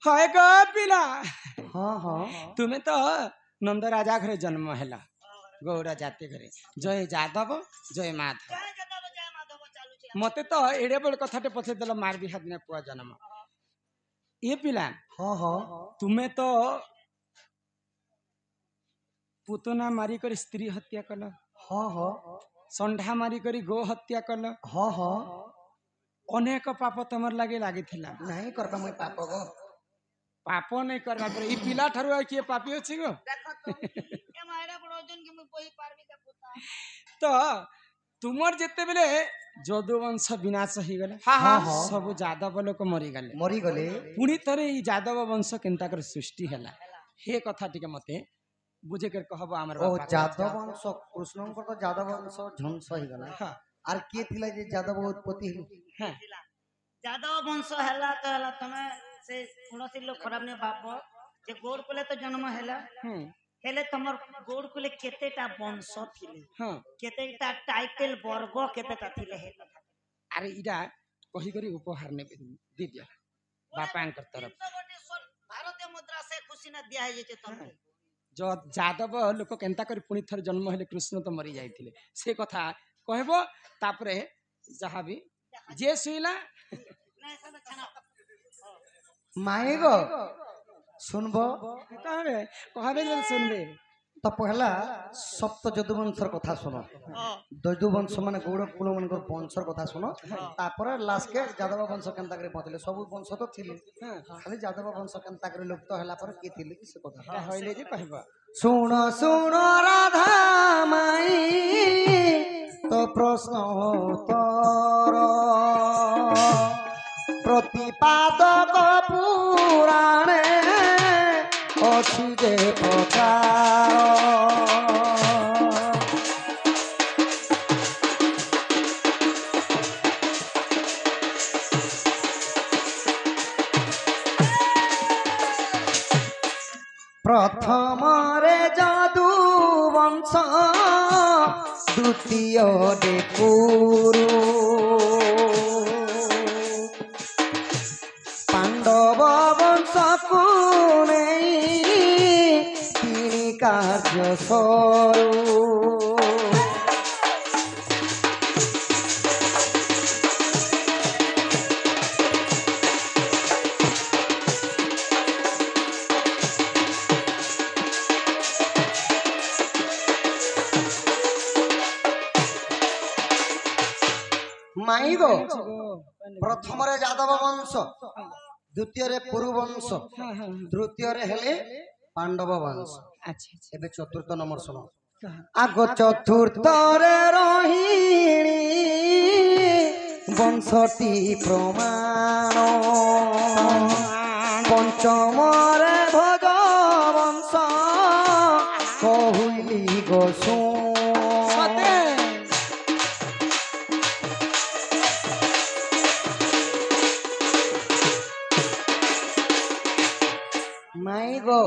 हाय गो पिला हाँ हाँ तुम्हें तो नंद राजा घरे जन्म हैला गौरा जाते घरे जय जादव जय माधव जय जगह जय माधव चालू छे मते तो एड़े बड़ कथाटे पछे देल मार बिहा दिन पुआ जन्म ये पिला हाँ हाँ तुम्हें तो पुतना मारी कर स्त्री हत्या कल हाँ हाँ संढा मारी कर गो हत्या कल हाँ हाँ अनेक पाप तमर लागे लागिथिला नहीं करता मैं पाप गो पाप नहीं करना पर ई पिला ठारु आ किए पापी अछि गो देखो तो ए मायरा बड़ोजन के मैं कोई पारबी का पुता तो तुमर जेते बेले जदुवंश विनाश हो गले হ্যাঁ हाँ হ্যাঁ हाँ सब जादव लोक मरी गले मरी गले पुणी थरे ई जादव वंश केनता कर सृष्टि हैला हे कथा टिके मते बुझे कर कहबो हमर ओ बापा जादव वंश कृष्णंकर तो जादव वंश ध्वंस ही गला हां आर के थिला जे जादव उत्पत्ति हिलु हां जादव वंश हैला तो हैला तमे से कौनसी लोग खराब ने बाप जे गोड़ कोले तो जन्म हैला हेले तमर गोड़ कोले केतेटा वंश थिले हां केतेटा टाइटल वर्ग केतेटा थिले हे कथा अरे इडा कहि करी उपहार ने दे दिया बापांकर तरफ भारतीय मुद्रा से खुशी ना दिया है जे तमके जो जादव लोक केनता कर पुणी थर जन्म हेले कृष्ण तो मरी जाइथिले से कथा कहबो तापरे जहा भी जे सुइला नहीं सब छना माए गो सुनबो कहबे कहबे जे सुनबे तो पहला सप्त जदुवंशर कथा सुनो जदुवंश माने गौड़ कुल मानकर वंशर कथा सुनो तापर लास्ट के जादव वंश केनता करे पहुंचले सब वंश तो थिले खाली जादव वंश केनता करे लुप्त होला पर के थिले कि से कथा होइले जे कहबो सुनो सुनो राधा माई तो प्रश्न उत्तर प्रतिपादक पुराणे अछि जे प्रकार प्रथम रे जादू वंश द्वितीय रे कुरु पांडव वंश को नहीं तीन कार्य सरू माई गो प्रथम रे यादव वंश द्वितीय रे पुरु वंश हाँ हाँ तृतीय रे हेले पांडव वंश अच्छा अच्छा एबे चतुर्थ नंबर सुनो कहा आग चतुर्थ रे रोहिणी वंशटी प्रमाण पंचम रे भोज वंश कहुली गोसु सते माई गो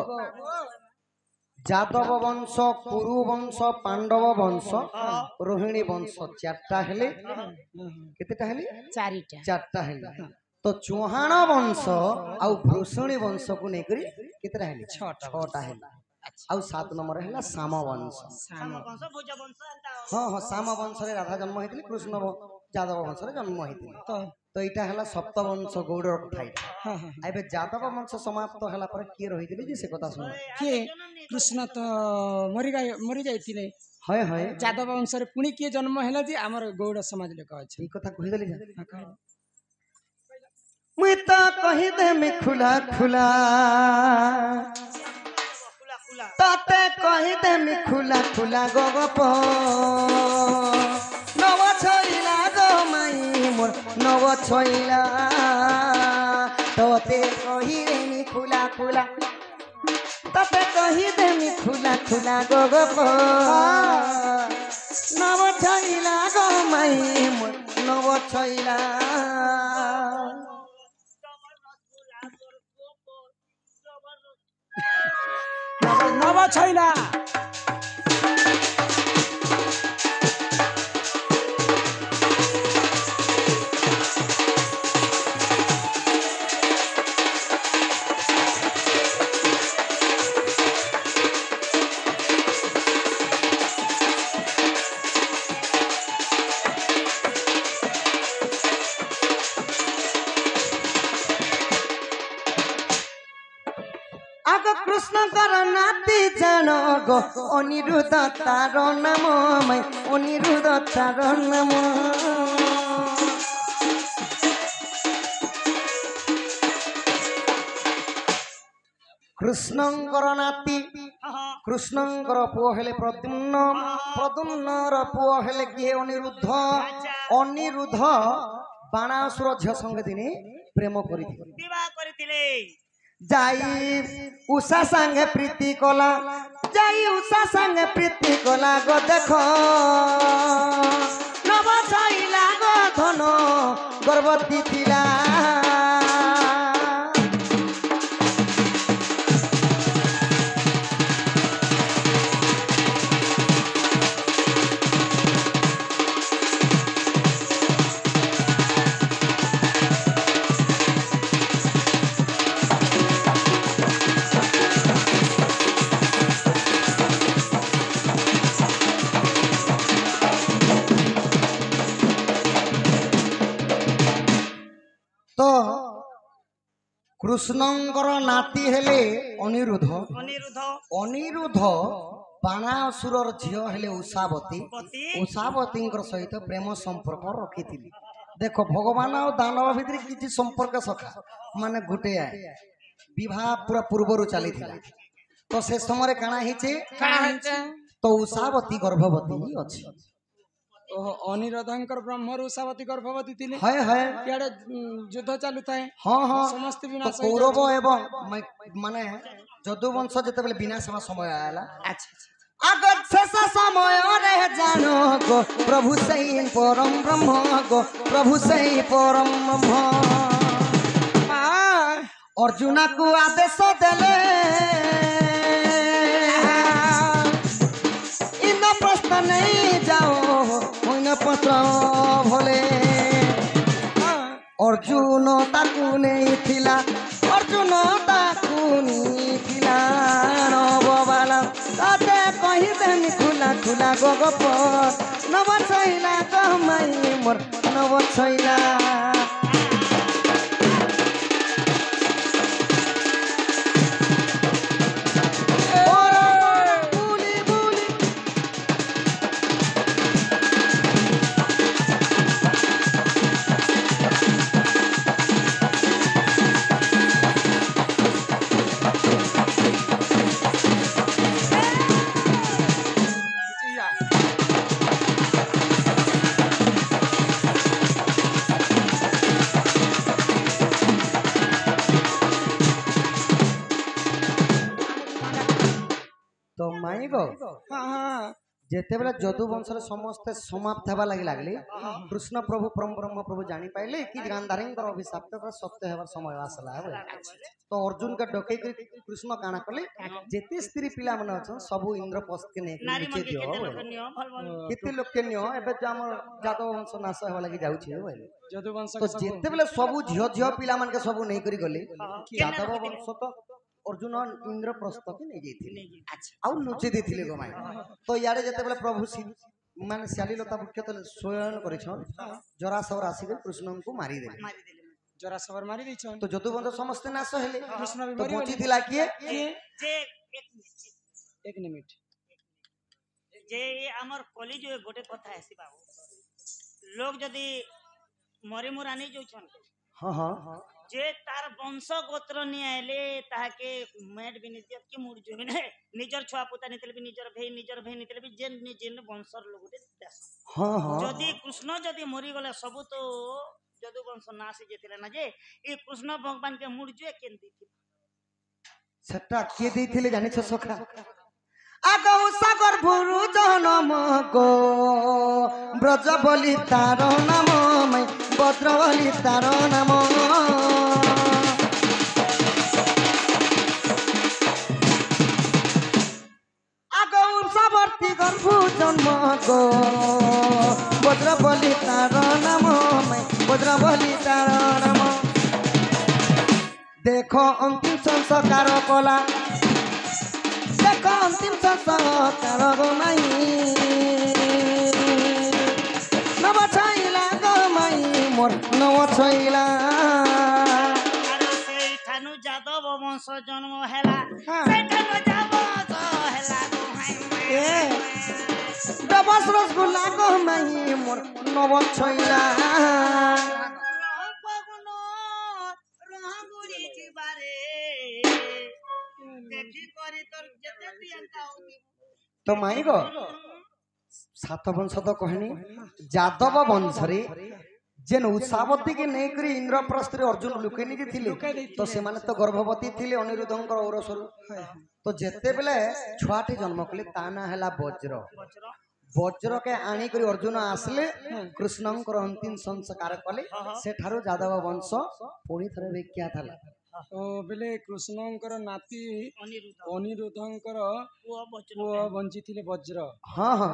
যাদব বংশ কুরু বংশ পাণ্ডব বংশ রোহিণী বংশ চারটা হেলে কেতেটা হেলে চারিটা চারটা হেলে তো চৌহান বংশ আউ ভূষণী বংশକୁ ନେଇକରି କେତେଟା ହେଲେ ଛଅଟା ହେଲା ଆଉ 7 ନମ୍ବର ହେଲା ସାମ ବଂଶ ସାମ ବଂଶ ଭୁଜ ବଂଶ ଏନ୍ତା ହଁ ହଁ ସାମ ବଂଶରେ ରାଧା ଜନ୍ମ ହେଇଥିଲେ କୃଷ୍ଣ ଯାଦବ ବଂଶରେ ଜନ୍ମ ହେଇଥିଲେ ତ ତ ଏଇଟା ହେଲା ସପ୍ତବଂଶ ଗୌଡ଼ର କଥା ଏଇଟା ହଁ ହଁ ଏବେ ଯାଦବ ବଂଶ ସମାପ୍ତ ହେଲା ପରେ କିଏ ରହିଥିଲେ ଯେ ସେ କଥା ଶୁଣ କିଏ କୃଷ୍ଣ ତ ମରି ଯାଇଥିଲେ ହଏ ହଏ ଯାଦବ ବଂଶରେ ପୁଣି କିଏ ଜନ୍ମ ହେଲା ଯେ ଆମର ଗୌଡ଼ ସମାଜ ଲୋକ ଅଛି এই কথা কহিদেলি না ହଁ, କହିଲେ। মুই তো কহিদেমি খুলা খুলা କୁଲା କୁଲା তাতে কহিদেমি খুলা খুলা গগপ নব ছইলা গো মাই মোর নব ছইলা তোতে কহিদেমি খুলা খুলা তাতে কহিদেমি খুলা খুলা গগপ নব ছইলা গো মাই মোর নব ছইলা নব ছইলা আগ কৃষ্ণଙ୍କର নাতি জান গো অনিরুদ্ধ তার নাম মাই অনিরুদ্ধ তার নাম কৃষ্ণଙ୍କର নাতি কৃষ্ণଙ୍କର ପୁଅ ହେଲେ ପ୍ରଦ୍ୟୁମ୍ନ ପ୍ରଦ୍ୟୁମ୍ନର ପୁଅ ହେଲେ କିଏ ଅନିରୁଦ୍ଧ ଅନିରୁଦ୍ଧ ବାଣାସୁର ଝିଅ ସଙ୍ଗେ ଦିନେ ପ୍ରେମ କରିଥିଲେ ବିବାହ କରିଥିଲେ যাই উষা সাঙ্গে প্রীতি কলা যাই উষা সাঙ্গে প্রীতি কলা গো দেখ নব চাইলা গো ধন গর্ভবতী ছিলা তো কৃষ্ণଙ୍କର ନାତି ହେଲେ ଅନିରୁଦ୍ଧ ଅନିରୁଦ୍ଧ ଅନିରୁଦ୍ଧ ବାଣାସୁରର ଝିଅ ହେଲେ ଉଷାବତୀ ପତି ଉଷାବତୀଙ୍କର ସହିତ ପ୍ରେମ ସମ୍ପର୍କ ରଖିଥିଲେ ଦେଖ ଭଗବାନ ଆଉ ଦାନବ ଭିତରେ କିଛି ସମ୍ପର୍କ ସଖା ମାନେ ଗୋଟେ ବିବାହ ପୁରା ପୂର୍ବରୁ ଚାଲିଥିଲା ତ ସେ ସମୟରେ କାଣା ହେଇଛି ତ ଉଷାବତୀ ଗର୍ଭବତୀ ଅଛି ଓହୋ ଅନିରୁଦ୍ଧଙ୍କର ବ୍ରହ୍ମରୁ ଉଷାବତୀ ଗର୍ଭବତୀ ଥିଲେ ହଏ ହଏ ଇଆଡେ ଯୁଦ୍ଧ ଚାଲୁଥାଏ ହଁ ହଁ ସମସ୍ତେ ତ ବିନାଶ କୌରବ ଏବଂ ମାନେ ଯଦୁବଂଶ ଯେତେବେଳେ ବିନାଶ ହେବା ସମୟ ଆଇଲା ଆଚ୍ଛା আগ শেষ সময় রে জানো গো প্রভু সেই পরম ব্রহ্ম গো প্রভু সেই পরম ব্রহ্ম অর্জুনা কু আদেশ দেলে ইন্দ্রপ্রস্থ নেই যাও ইন্দ্রপ্রস্থ ভোলে অর্জুন তাকু নেইথিলা অর্জুন তাকু নেইথিলা নববালা তাতে কহিদেমি খুলা খুলা গগপ নব ছইলা গমাই মোর নব ছইলা तो माई गो हाँ हाँ जेतेबेले जदु वंशर समस्ते समाप्त हेबा लागि लागली कृष्ण प्रभु परम ब्रह्म प्रभु जानी पाइले कि गांधारींकर अभिशाप का सत्य हेबार समय आसला है तो अर्जुन के डके कृष्ण काना करले जेते स्त्री पिला मन अछन सब इंद्रप्रस्थ के नारी नीचे मन के दियो केते लोक नियो भल भल केते लोक के नियो एबे जो हमर जादव वंश नाश हेबा लागि जाउछि बोले जदुवंश तो जेतेबेले सब झियो झियो पिला मन के सब नहीं करी गले जादव वंश तो अर्जुन इंद्रप्रस्थ के नहीं जेथिले अच्छा आउ लुचि देथिले गो माई तो यारे जेतेबेले प्रभु माने श्यालीलता मुख्य तो स्वयं करिछन जरासवर आसीके कृष्ण को मारी देले मारी देले जरा सवर मारी दैछन तो जदुवंश समस्त नाश हेले कृष्ण भी तो मरी बची गले। दिला किए जे एक मिनिट 1 मिनिट जे हमर कॉलेज गोटे कथा है बाबू लोग जदी मरी मुरानी जोछन हाँ हाँ जे तार वंश गोत्र नि आइले ताके मेड भी नित्यत कि मुड़ जो ने निजर छुआ पुता नितले भी निजर भे नितले भी जेन जेन वंशर लोग देस हाँ हाँ जदी कृष्ण जदी मरी गले सब तो जदु वंश नाश जेतिले ना जे ए कृष्ण भगवान के मुड़ जो केंदी थी सेटा के देथिले जानि छ सखा आगौ सागर भुरु जनम गो ब्रज बलि तार नाम मै भद्र बलि तार नाम आगौ सावर्ती गर्भु जन्म गो भद्र बलि तार नाम मै भद्र बलि तार नाम देखो अंतिम संस्कार कला देखो अंतिम संस्कार गो माई नव छैला गो माई मोर नव छैला अरे से ठानु जादव वंश जन्म हेला से ठानु जादव हेला गो हाय डबस रसगुल्ला गो माई मोर नव छैला तो माई गो सात वंश तो कहनी जादव वंश रे जेन उषावती के नहीं करी इंद्रप्रस्थ रे अर्जुन लुके नहीं थिले तो से माने तो गर्भवती थिले अनिरुद्धंकर औरसरु तो जेते बेले छुआटी जन्म कले ता ना हला वज्र वज्र के आनी करी अर्जुन आसले कृष्णंकर अंतिम संस्कार कले से ठारो जादव वंश पुणी थरे विख्यात हला ओ बेले कृष्णंकर नाती अनिरुद्ध अनिरुद्धंकर पुआ बचन पुआ बंचिथिले वज्र हाँ हाँ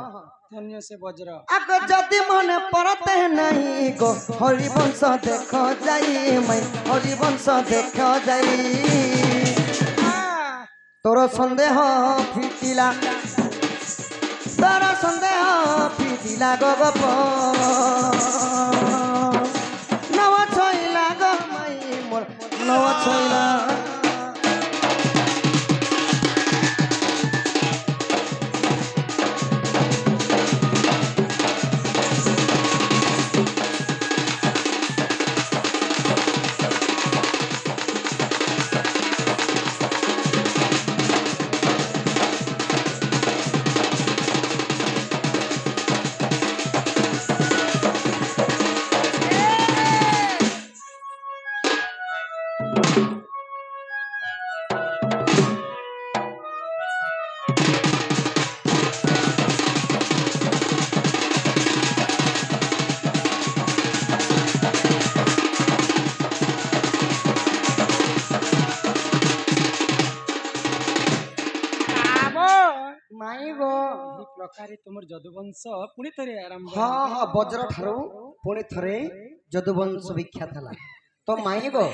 धन्य से वज्र आग जदि मन परते नहीं गो हरिवंश देख जाई मैं हरिवंश देख जाई तोर संदेह फिटिला तोर संदेह फिटिला गो गप नव छैला गो माई मोर नव छैला माई गो ଏହି ପ୍ରକାରେ ତୁମର ଯଦୁବଂଶ ପୁଣି ଥରେ ଆରମ୍ଭ हाँ हाँ वज्र ठारू पुणी थरे जदुवंश विख्यात हला तो माई गो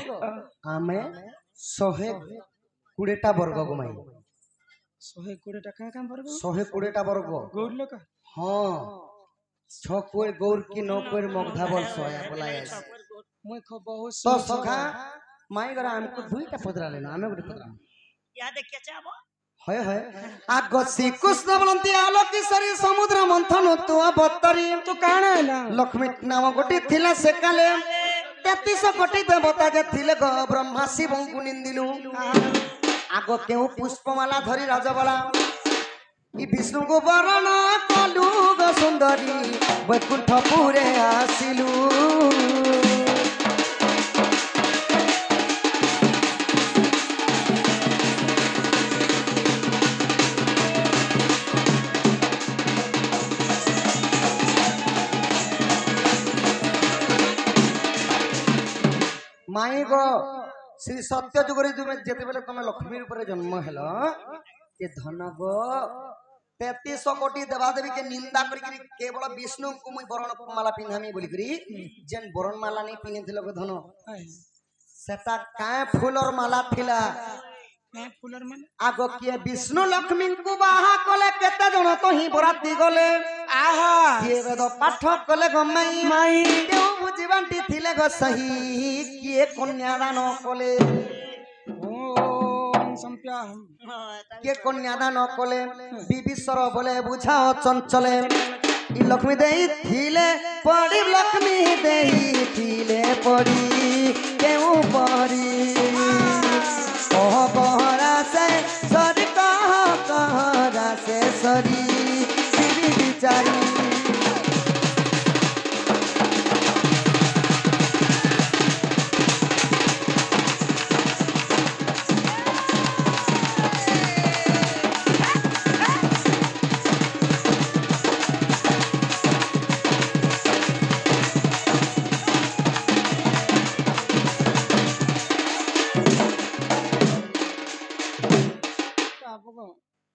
आमे 120टा वर्ग गो माई 120ଟା କାଁ କାଁ ବର୍ଗ 120टा वर्ग ଗୌର ଲୋକ हाँ 6 कोर गौर की 9 कोर मगधा वर्ष या बोला ମୁଇଁ ବହୁତ तो सखा माई गरा हमको दुईटा पदरा लेना आमे गुटे पदरा या देखिए चाबो है है आग श्रीकृष्ण बोलती आलोकेश्वरी समुद्र मंथन तु अवतरी ତୁ କାଣା ହେଲା लक्ष्मी नाम गोटी थिला से काले 33 कोटी देवता जे थिले ग ब्रह्मा शिव को निंदिलु आगो केउ पुष्पमाला धरी राजबला ई विष्णु को वरण कलु ग सुंदरी वैकुंठपुरे आसिलु माई गो श्री सत्य जुगरे जेते बेले तुम लक्ष्मी रूप जन्म हेलो ते धन गो 33 कोटी देवादेवी के निंदा करी केवल विष्णु को मुई वरण माला पिंधामी बोली करी जेन वरण माला नहीं पिंधिल गो धन सेटा काय फूलर माला थिला फुलर मन आगो किए विष्णु लक्ष्मी को बाहा कले केते जण तो ही बराती गले आहा किए वेद पाठ कले गमाई माई केउ बुझी बांटी थिले गो सही किए कन्यादान कले ओम संप्याम किए कन्यादान कले विभीषण बोले बुझाओ चंचले ई लक्ष्मी देई थिले पड़ी लक्ष्मी देई थिले पड़ी केउ पड़ी कह कहरा से सरी कहरा से सरी बिरी बिचारी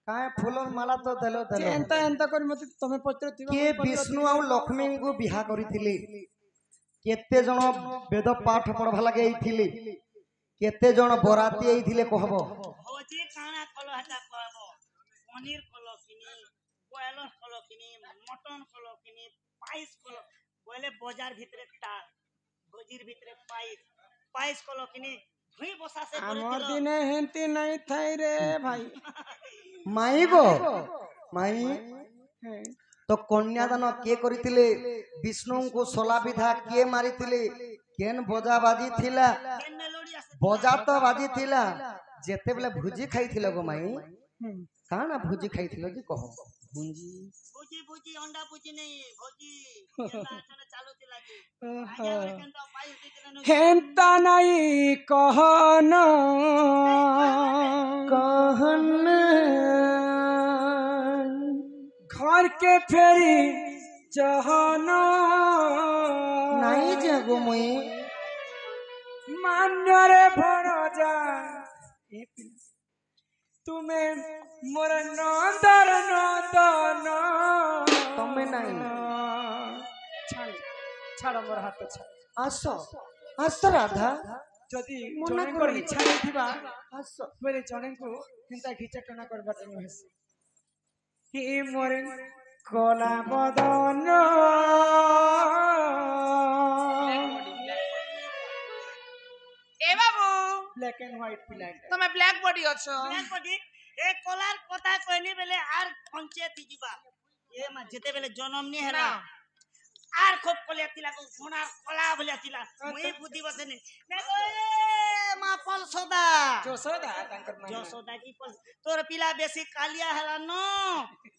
काय फूलर माला तो देलो देलो एंता एंता कर मते तमे पत्र थिबा के विष्णु और लक्ष्मी को बिहा करिथिले केते जण वेद पाठ पढ़वा लगे आइथिले केते जण बराती आइथिले कहबो होजी काना कलो हटा कहबो पनीर कलो किनी बॉयलर कलो किनी मटन कलो किनी पाइस कलो बोले बाजार भितरे तार भोजीर भितरे पाइस पाइस कलो किनी भुई बसा से हमर दिने हेंती नहीं थाई रे भाई माई गो माई तो कन्यादान के करिथिले विष्णु को सोला विधा के मारिथिले केन बजा बाजी थिला केन मेलोडी आसे बजा तो बाजी थिला जेते बेले भुजी खाइथिलो गो माई काना भुजी खाइथिलो जी कहो भुजी भोजी भोजी अंडा भोजी नहीं भोजी केना चले चालू थिला जी आगे बरे केन तो पाइस दिथिला हेंता नहीं कहना कहन घर के फेरी जहाना नहीं जगो मुई मान्य रे भरो जा तुम्हें मोर नंदर नंदन तमे नहीं छाड़ छाड़ मोर हाथ छाड़ आसो आस राधा जदि मना जने को करी। इच्छा नहीं थिबा आसो बोले जने को हिंता घिचटना करबा नहीं हेस ही मोर कला बदन ए बाबू ब्लैक एंड व्हाइट पिलांट তুমি ব্ল্যাক বডি অছো ব্ল্যাক বডি এ কলার কথা কইলি বেলে আর পঞ্চায়েত দিবা এ মা যেতে বেলে জন্ম নি হেলা আর খুব কলিয়া তিলা ঘোড়ার কলা বলিয়া তিলা মুই বুদ্ধি বসেনি দেখো মা পল সদা जोसोदा तांकर नाम যশোদা কি পল তোর পিলা বেশি কালিয়া হেলা ন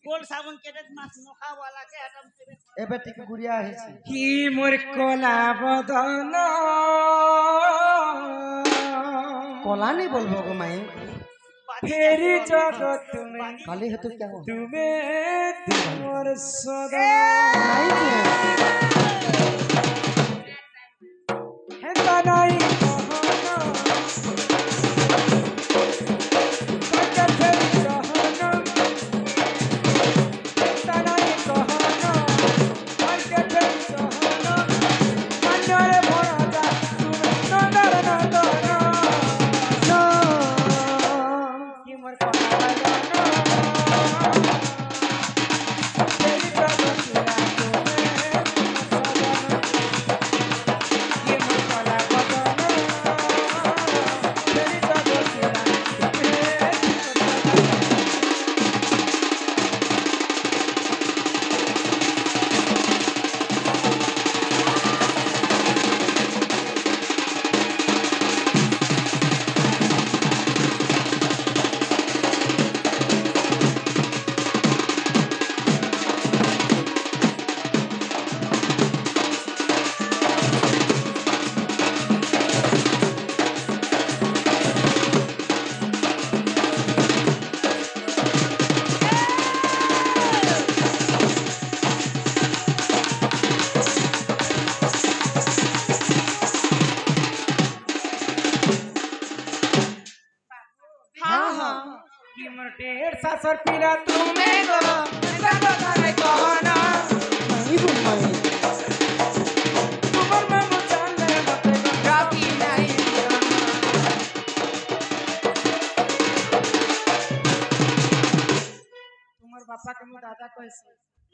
গোল সাবুন কেটে মাছ নখা वाला के हटम से एबे टिक गुड़िया हेछि ही मोर कला बदन कोला नहीं बोलबो गो माई फेरी जगत में खाली है तो क्या हो तुम्हें मोर सदा नहीं जे हेंता नहीं कहना শাশুর পিরা তুমি গো এটা কথা নাই কহনা नहीं गो माई তোমার মামু জানলে মতে গো রাতি নাই তোমার বাপাকে মু দাদা কইছি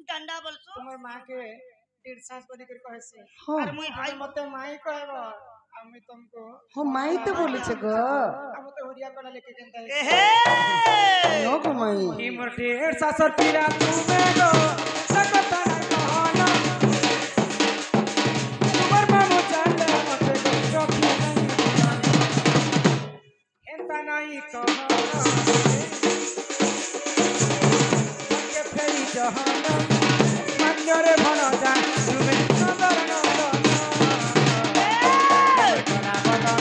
डंडा बोलছো তোমার মাকে দেড় সাজ বলি করে কইছি हाँ আর মুই ভাই মতে মাই কইব আমি তুমকো हाँ माई तो बोले छे गो আমি তো হরিয়া কলা লেকে কেনতা এহে नो गो माई কি মোর দেড় শাশুর পিরা তুমি গো এটা কথা নাই কহনা তোমার মামু জানলে মতে গো রাতি নাই এন্তা নাই কহনা के फेरी जहाना मान्यरे भन जा तुमे नंदर नंदन बना बना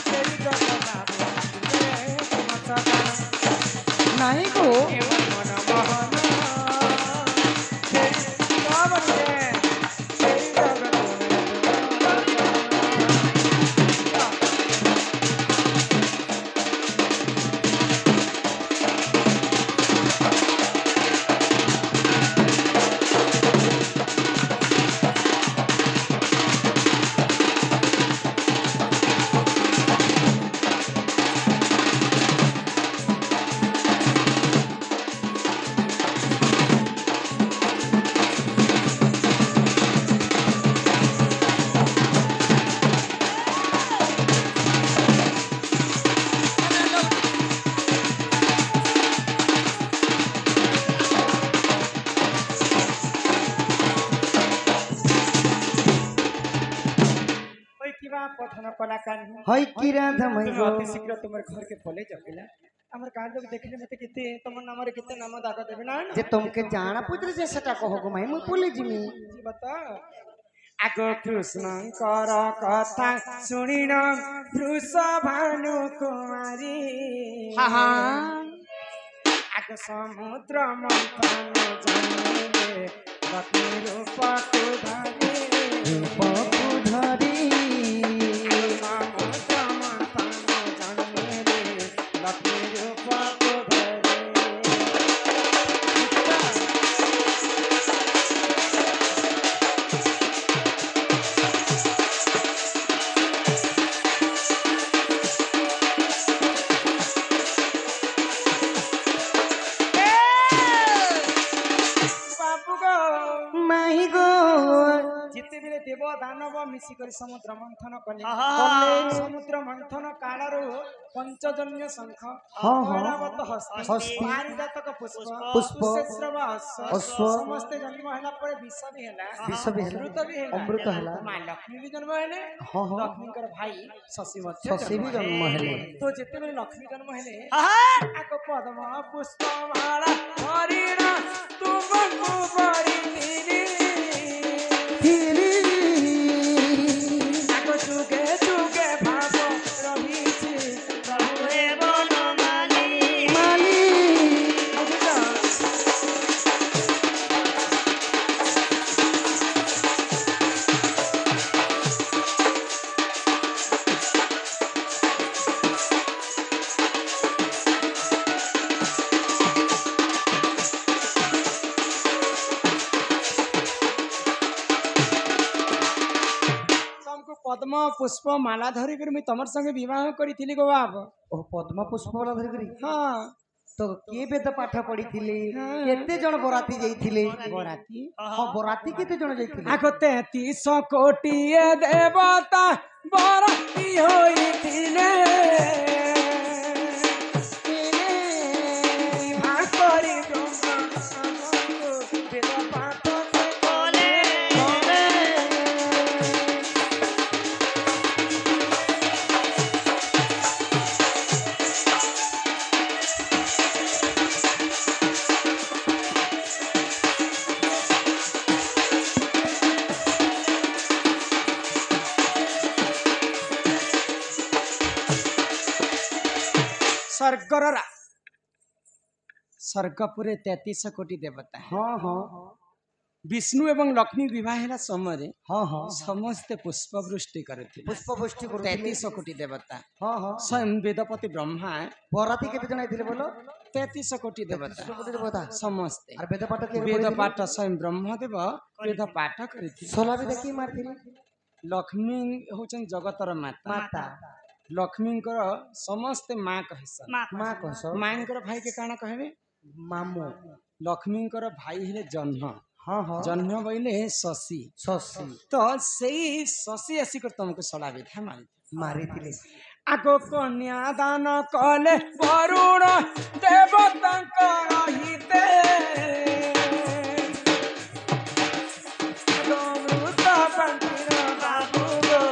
फेरी जहाना नहीं गो मन मोहन फेरी कावरे फेरी जगत ওই কিবা পঠন কলাকার हई की राधा माई তুমি गो অতি শীঘ্র তোমার ঘরকে পলে যাবিলা আমার গাঁ লোক দেখলে মতে কেতে তোমার নামরে কেতে নাম দাদা দেবে না जे तुमके जाना पुत्र जे सेटा कहो गो माई मु बोले जिमी বতা আগ কৃষ্ণঙ্কর কথা শুনিন বৃষ ভানু কুমারী আগ সমুদ্র মন্থন জানিলে লক্ষ্মী রূপ কুধারী बापू धरी সমুদ্র মন্থন জানিলে লক্ষ্মী রূপ কুধারী বাবু গো माई गो যেତେବେଳେ দেব দানব মিশিকরি সমুদ্র মন্থন কলে আহা। সমুদ্র মন্থন কাଳରୁ পঞ্চজন্য শঙ্খ ହଁ, ହଁ। ঐরাবତ ହସ୍ତି ହସ୍ତି, ପାରିଜାତକ ପୁଷ୍ପ ପୁଷ୍ପ, କୁଶେଶ୍ରବ ଅଶ୍ଵ ଅଶ୍ଵ, ସମସ୍ତେ ଜନ୍ମ ହେଲା ପରେ ବିଷ ବି ହେଲା ବିଷ ବି ହେଲା, ଅମୃତ ବି ହେଲା ଅମୃତ ହେଲା। ମା ଲକ୍ଷ୍ମୀ ବି ଜନ୍ମ ହେଲେ ହଁ, ହଁ। ଲକ୍ଷ୍ମୀଙ୍କର ଭାଇ ଶଶୀ ମଧ୍ୟ ଶଶୀ ବି ଜନ୍ମ ହେଲେ। ତ ଯେତେବେଳେ ଲକ୍ଷ୍ମୀ ଜନ୍ମ ହେଲେ আহা ଆଗ ପଦ୍ମ ପୁଷ୍ପ ମାଳା ହରିଣ ତୁମକୁ ବରିଥିଲି ଆଗ ଯୁଗେ ଯୁଗେ ଭାବ ରହିଛି ପ୍ରଭୁ হে বনমালী ବୁଝିଲ ତମକୁ ପଦ୍ମ ପୁଷ୍ପ ମାଳା ଧରିକରି ମୁଇଁ ତମର ସଙ୍ଗେ ବିବାହ କରିଥିଲି ଗୋ ବାପ ओ पद्म पुष्प वाला धरि करी ହଁ तो के वेद पाठ पढ़िथिले हाँ। केते जण बराती जाइथिले ବରାତି हां बराती केते जण जाइथिले ଆଗ 33 କୋଟିଏ ଦେବତା ବରାତି ହୋଇଥିଲେ ଭାକରି ବ୍ରହ୍ମା ଆମକୁ ବେଦ ପାଠ ସେ କଲେ ସ୍ୱର୍ଗର ସ୍ୱର୍ଗପୁରେ 33 କୋଟି ଦେବତା हां हां ବିଷ୍ଣୁ ଏବଂ ଲକ୍ଷ୍ମୀ ବିବାହ ହେଲା ସମୟରେ हां हां ସମସ୍ତେ ପୁଷ୍ପ ବୃଷ୍ଟି କରିଥିଲେ पुष्प पुष्टि करथिले 33 କୋଟି ଦେବତା हां हां ସ୍ୱୟଂ ବେଦପତି ବ୍ରହ୍ମା बराती केते जण आइथिले बोलो 33 কোটি দেবতা কোটি দেবতা ସମସ୍ତେ আর বেদ পাঠ কে ବେଦ ପାଠ ସ୍ୱୟଂ ବ୍ରହ୍ମଦେବ ବେଦ ପାଠ କରିଥିଲେ সোলা বিদা কি মারଥିଲି ଲକ୍ଷ୍ମୀ ହଉଛନ୍ତି ଜଗତର ମାତା মাতা ଲକ୍ଷ୍ମୀଙ୍କର ସମସ୍ତେ ମା କହିସନ୍ মা কস ମାଙ୍କର ଭାଇ କେ କାଣା କହିବେ মামু ଲକ୍ଷ୍ମୀଙ୍କର ଭାଇ ହେଲେ ଜହ୍ନ ହଁ ହଁ ଜହ୍ନ ବୋଇଲେ ଶଶୀ শশী ତ ସେଇ ଶଶୀ ଆସିକରି ତମକୁ ସଳା ବିଧା ମାରି মারিଥିଲେ ଆଗ କନ୍ୟା ଦାନ କଲେ ବରୁଣ ଦେବତାଙ୍କର ହିତେ ଅମୃତ ବାଣ୍ଟିର ବାବୁ ଗୋ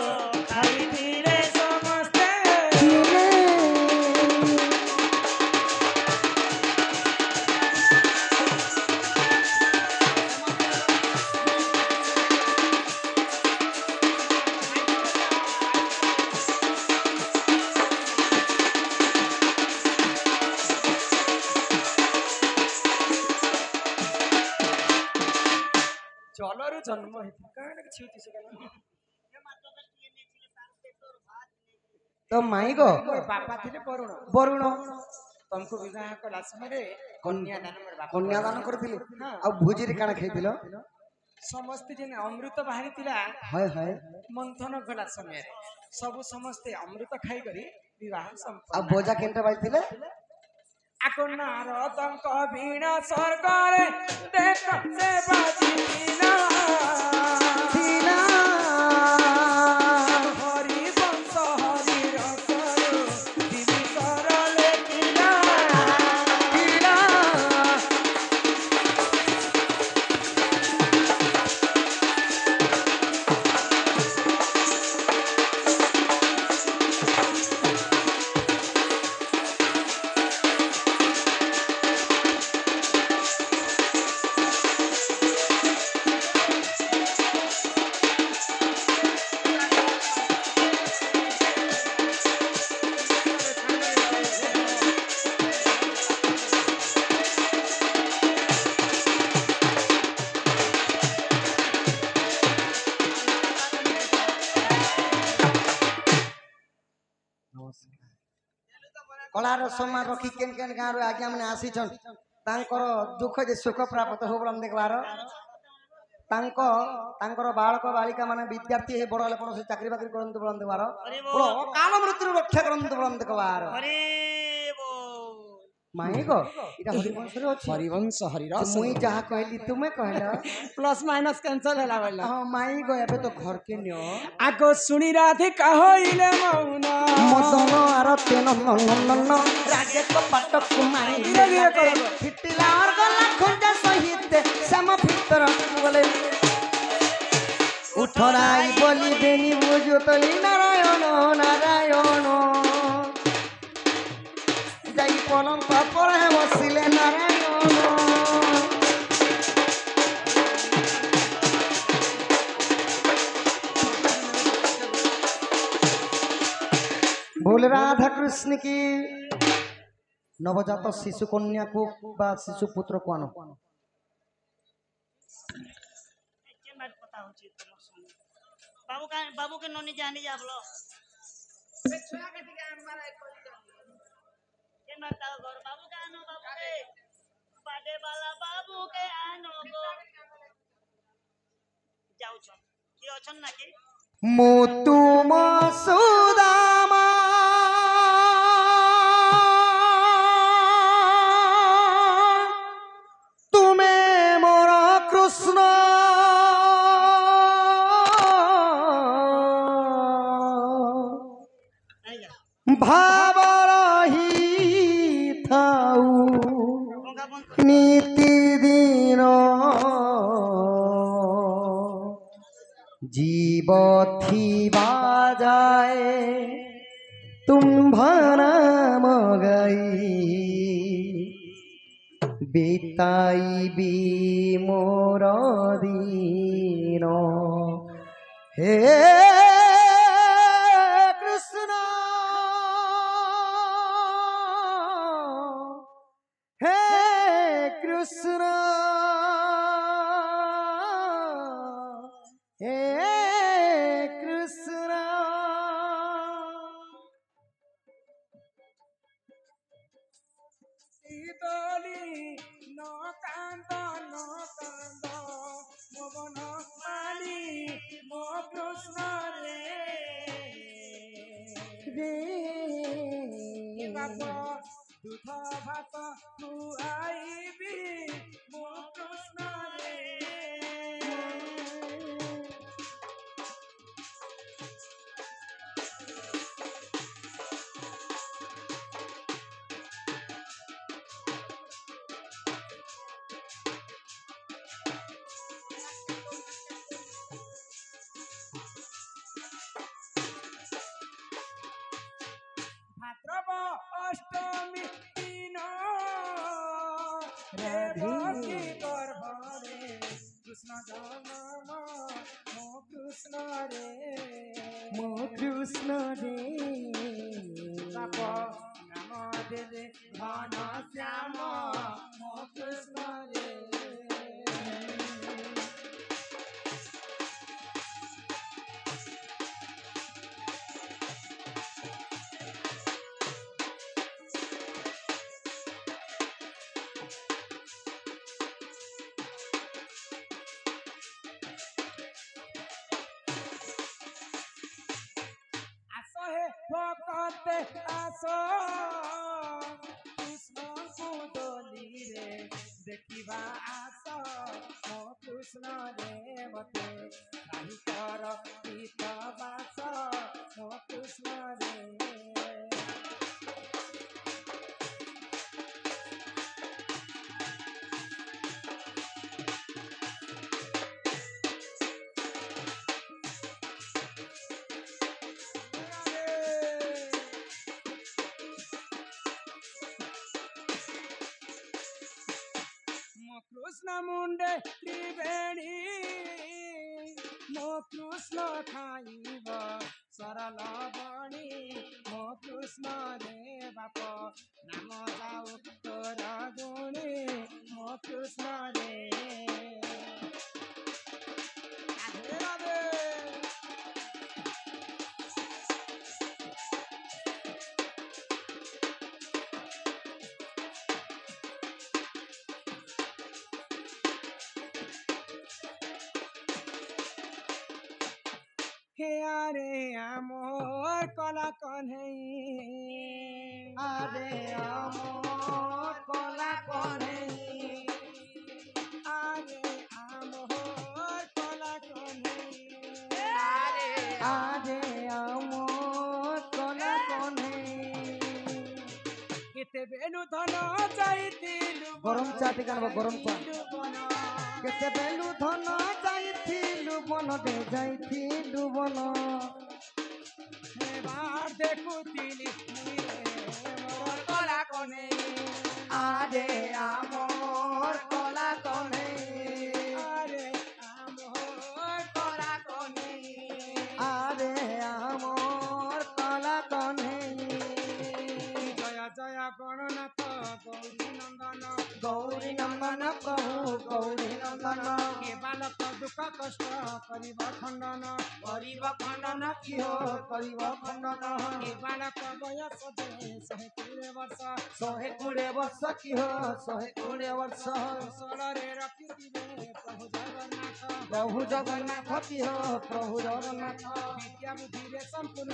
ଖାଇଥିଲେ ସମସ୍ତେ ଜଲରୁ ଜନ୍ମ ହେଇଥିଲା କାହିଁକି କିଛି ହଉଛି ସେ କାରଣ তো মাই গো ମୋର ବାପା ଥିଲେ ବରୁଣ বরুণ ତମକୁ ବିବାହ କଲା ସମୟରେ କନ୍ୟା ଦାନ ମୋର ବାପା কন্যাদান করেছিল আর ভোজিরে কাଣା খাইছিল ସମସ୍ତେ ଯେନେ ଅମୃତ ବାହାରିଥିଲା হয় হয় ମନ୍ଥନ କଲା ସମୟରେ ସବୁ ସମସ୍ତେ ଅମୃତ ଖାଇକରି ବିବାହ আর ସମ୍ପନ୍ନ বোজা কেনটা বাজছিলে ଆଗ ନାରଦଙ୍କ ବୀଣା ସ୍ୱର୍ଗରେ ଦେଖ ସେ ବାଜିଥିଲା ହରି ବଂଶ ହରି ରସରୁ ଦିବିକର ଲେଖିଲା କଳାର ସମ୍ମାନ ରଖି କେନ୍ କେନ୍ ଗାଁରୁ ଆଜ୍ଞା ମାନେ ଆସିଛନ୍ ତାଙ୍କର ଦୁଃଖ ଯେ ସୁଖ ପ୍ରାପ୍ତ ହଉ ବୋଲି ଦେଖବାର ତାଙ୍କର ବାଳକ ବାଳିକା ମାନେ ବିଦ୍ୟାର୍ଥୀ ହେଇ ବଡ଼ ହେଲେ କୌଣସି ଚାକିରି ବାକିରି କରନ୍ତୁ ବୋଲି ଦେଖବାର କାଳ ମୃତ୍ୟୁରୁ ରକ୍ଷା କରନ୍ତୁ ବୋଲି ଦେଖବାର হরি বল ମାଇ ଗো ଏଇଟା ହରିବଂଶରେ ଅଛି ହରିବଂଶ ହରିରସ ମୁଇଁ ଯାହା କହିଲି ତୁମେ କହିଲ ପ୍ଲସ୍ ମାଇନସ୍ କ୍ୟାନ୍ସଲ ହେଲା ବୋଇଲା ହଁ ମାଇ ଗো ଏବେ ତ ଘରକେ ନିଅ ଆଗ ଶୁଣି ରାଧିକା ହୋଇଲେ ମୌନ ମଦନ ଆରତେ ନନ୍ଦନ ରାଜେ କପାଟ କୁମାରୀ ଧୀରେ ଧୀରେ କର ଫିଟିଲା ଅର ଗଲା ଖଞ୍ଜା ସହିତ ଶ୍ୟାମ ଭିତର ଗଲେ ଉଠରାଇ ବୋଲି ବେନି ବୁଝୁତଲି ନାରାୟଣ ନାରାୟଣ যাই পলঙ্ক পড়ে বসিলে নারায়ণ बोल राधा कृष्ण की नवजात शिशु कन्या को बा शिशु पुत्र को आनो কেন বাত কথা হচ্ছে তোমার সঙ্গে বাবুকে ননি জানি যাবলো কেন বাত ঘর বাবুকে আনো বাবুকে বাদে বালা বাবুকে আনো গো যাওছ কি অছন নাকি मुतु मसुदामा तुमे मोर कृष्ण আই যা भाव रही थाऊ পঙ্কা বন্ধ नीति दिन जीव थी बाजाए तुम्हारा मगई बीताई बी मोर दीन हे कृष्ण हे कृष्ण हे कृष्ण बाप दूध भात खुआइबी मो कृष्ण रे भाद्रव अष्टमी दिन रे भक्ति गर्भरे कृष्ण जन्म मो कृष्ण रे मो कृष्ण रे बाप नाम देले घन श्याम मो कृष्ण रे आस हे भक्ते आस कृष्ण को डोली रे देखिबा आस मो कृष्ण रे मते काही कर पीत बास मो कृष्ण रे मो कृष्ण मुंडे त्रिवेणी मो कृष्ण खाइब सरल बणी मो कृष्ण रे बाप नाम जाऊ तोर गुणी मो कृष्ण रे राधे राधे हे आरे आमोर कला कन्हई आरे आमोर कला कन्हई आरे आमोर कला कन्हई आरे आमोर कला कन्हई केते बेलु धन जाइतिलु गरम चा टिका नब गरम चा बन केते बेलु धन जाइथिलु बन दे जाइथिलु बन हे बार देखुतिली मोर कला कन्हई आरे आमोर कला कन्हई आरे आमोर कला कन्हई आरे आमोर कला कन्हई जय जय गणनाथ गौरी नंदन गौरी नंदन प्रभु गौरी नंदन के बालक दुख कष्ट करिब खण्डन कियो करिब खण्डन के बालक बयस दे 120 वर्ष 120 वर्ष कियो 120 वर्ष सोलरे रखिथिबे प्रभु जगन्नाथ प्रभु जगन्नाथ कियो प्रभु जगन्नाथ विद्या बुद्धिरे संपूर्ण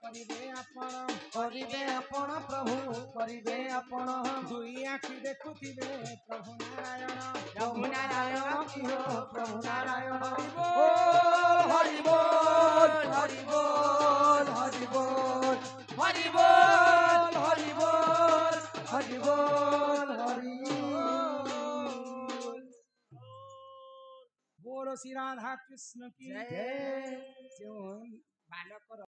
करिबे आपण करिबे आपण प्रभु करिबे आपण दुई आखि देखुथिबे प्रभु नारायण प्रभु नारायण कियो प्रभु नारायण हरि ओ हरि बोल हरि बोल हरि बोल हरि बोल हरि बोल हरि बोल हरि बोलो श्री राधा कृष्ण की जय जो बालक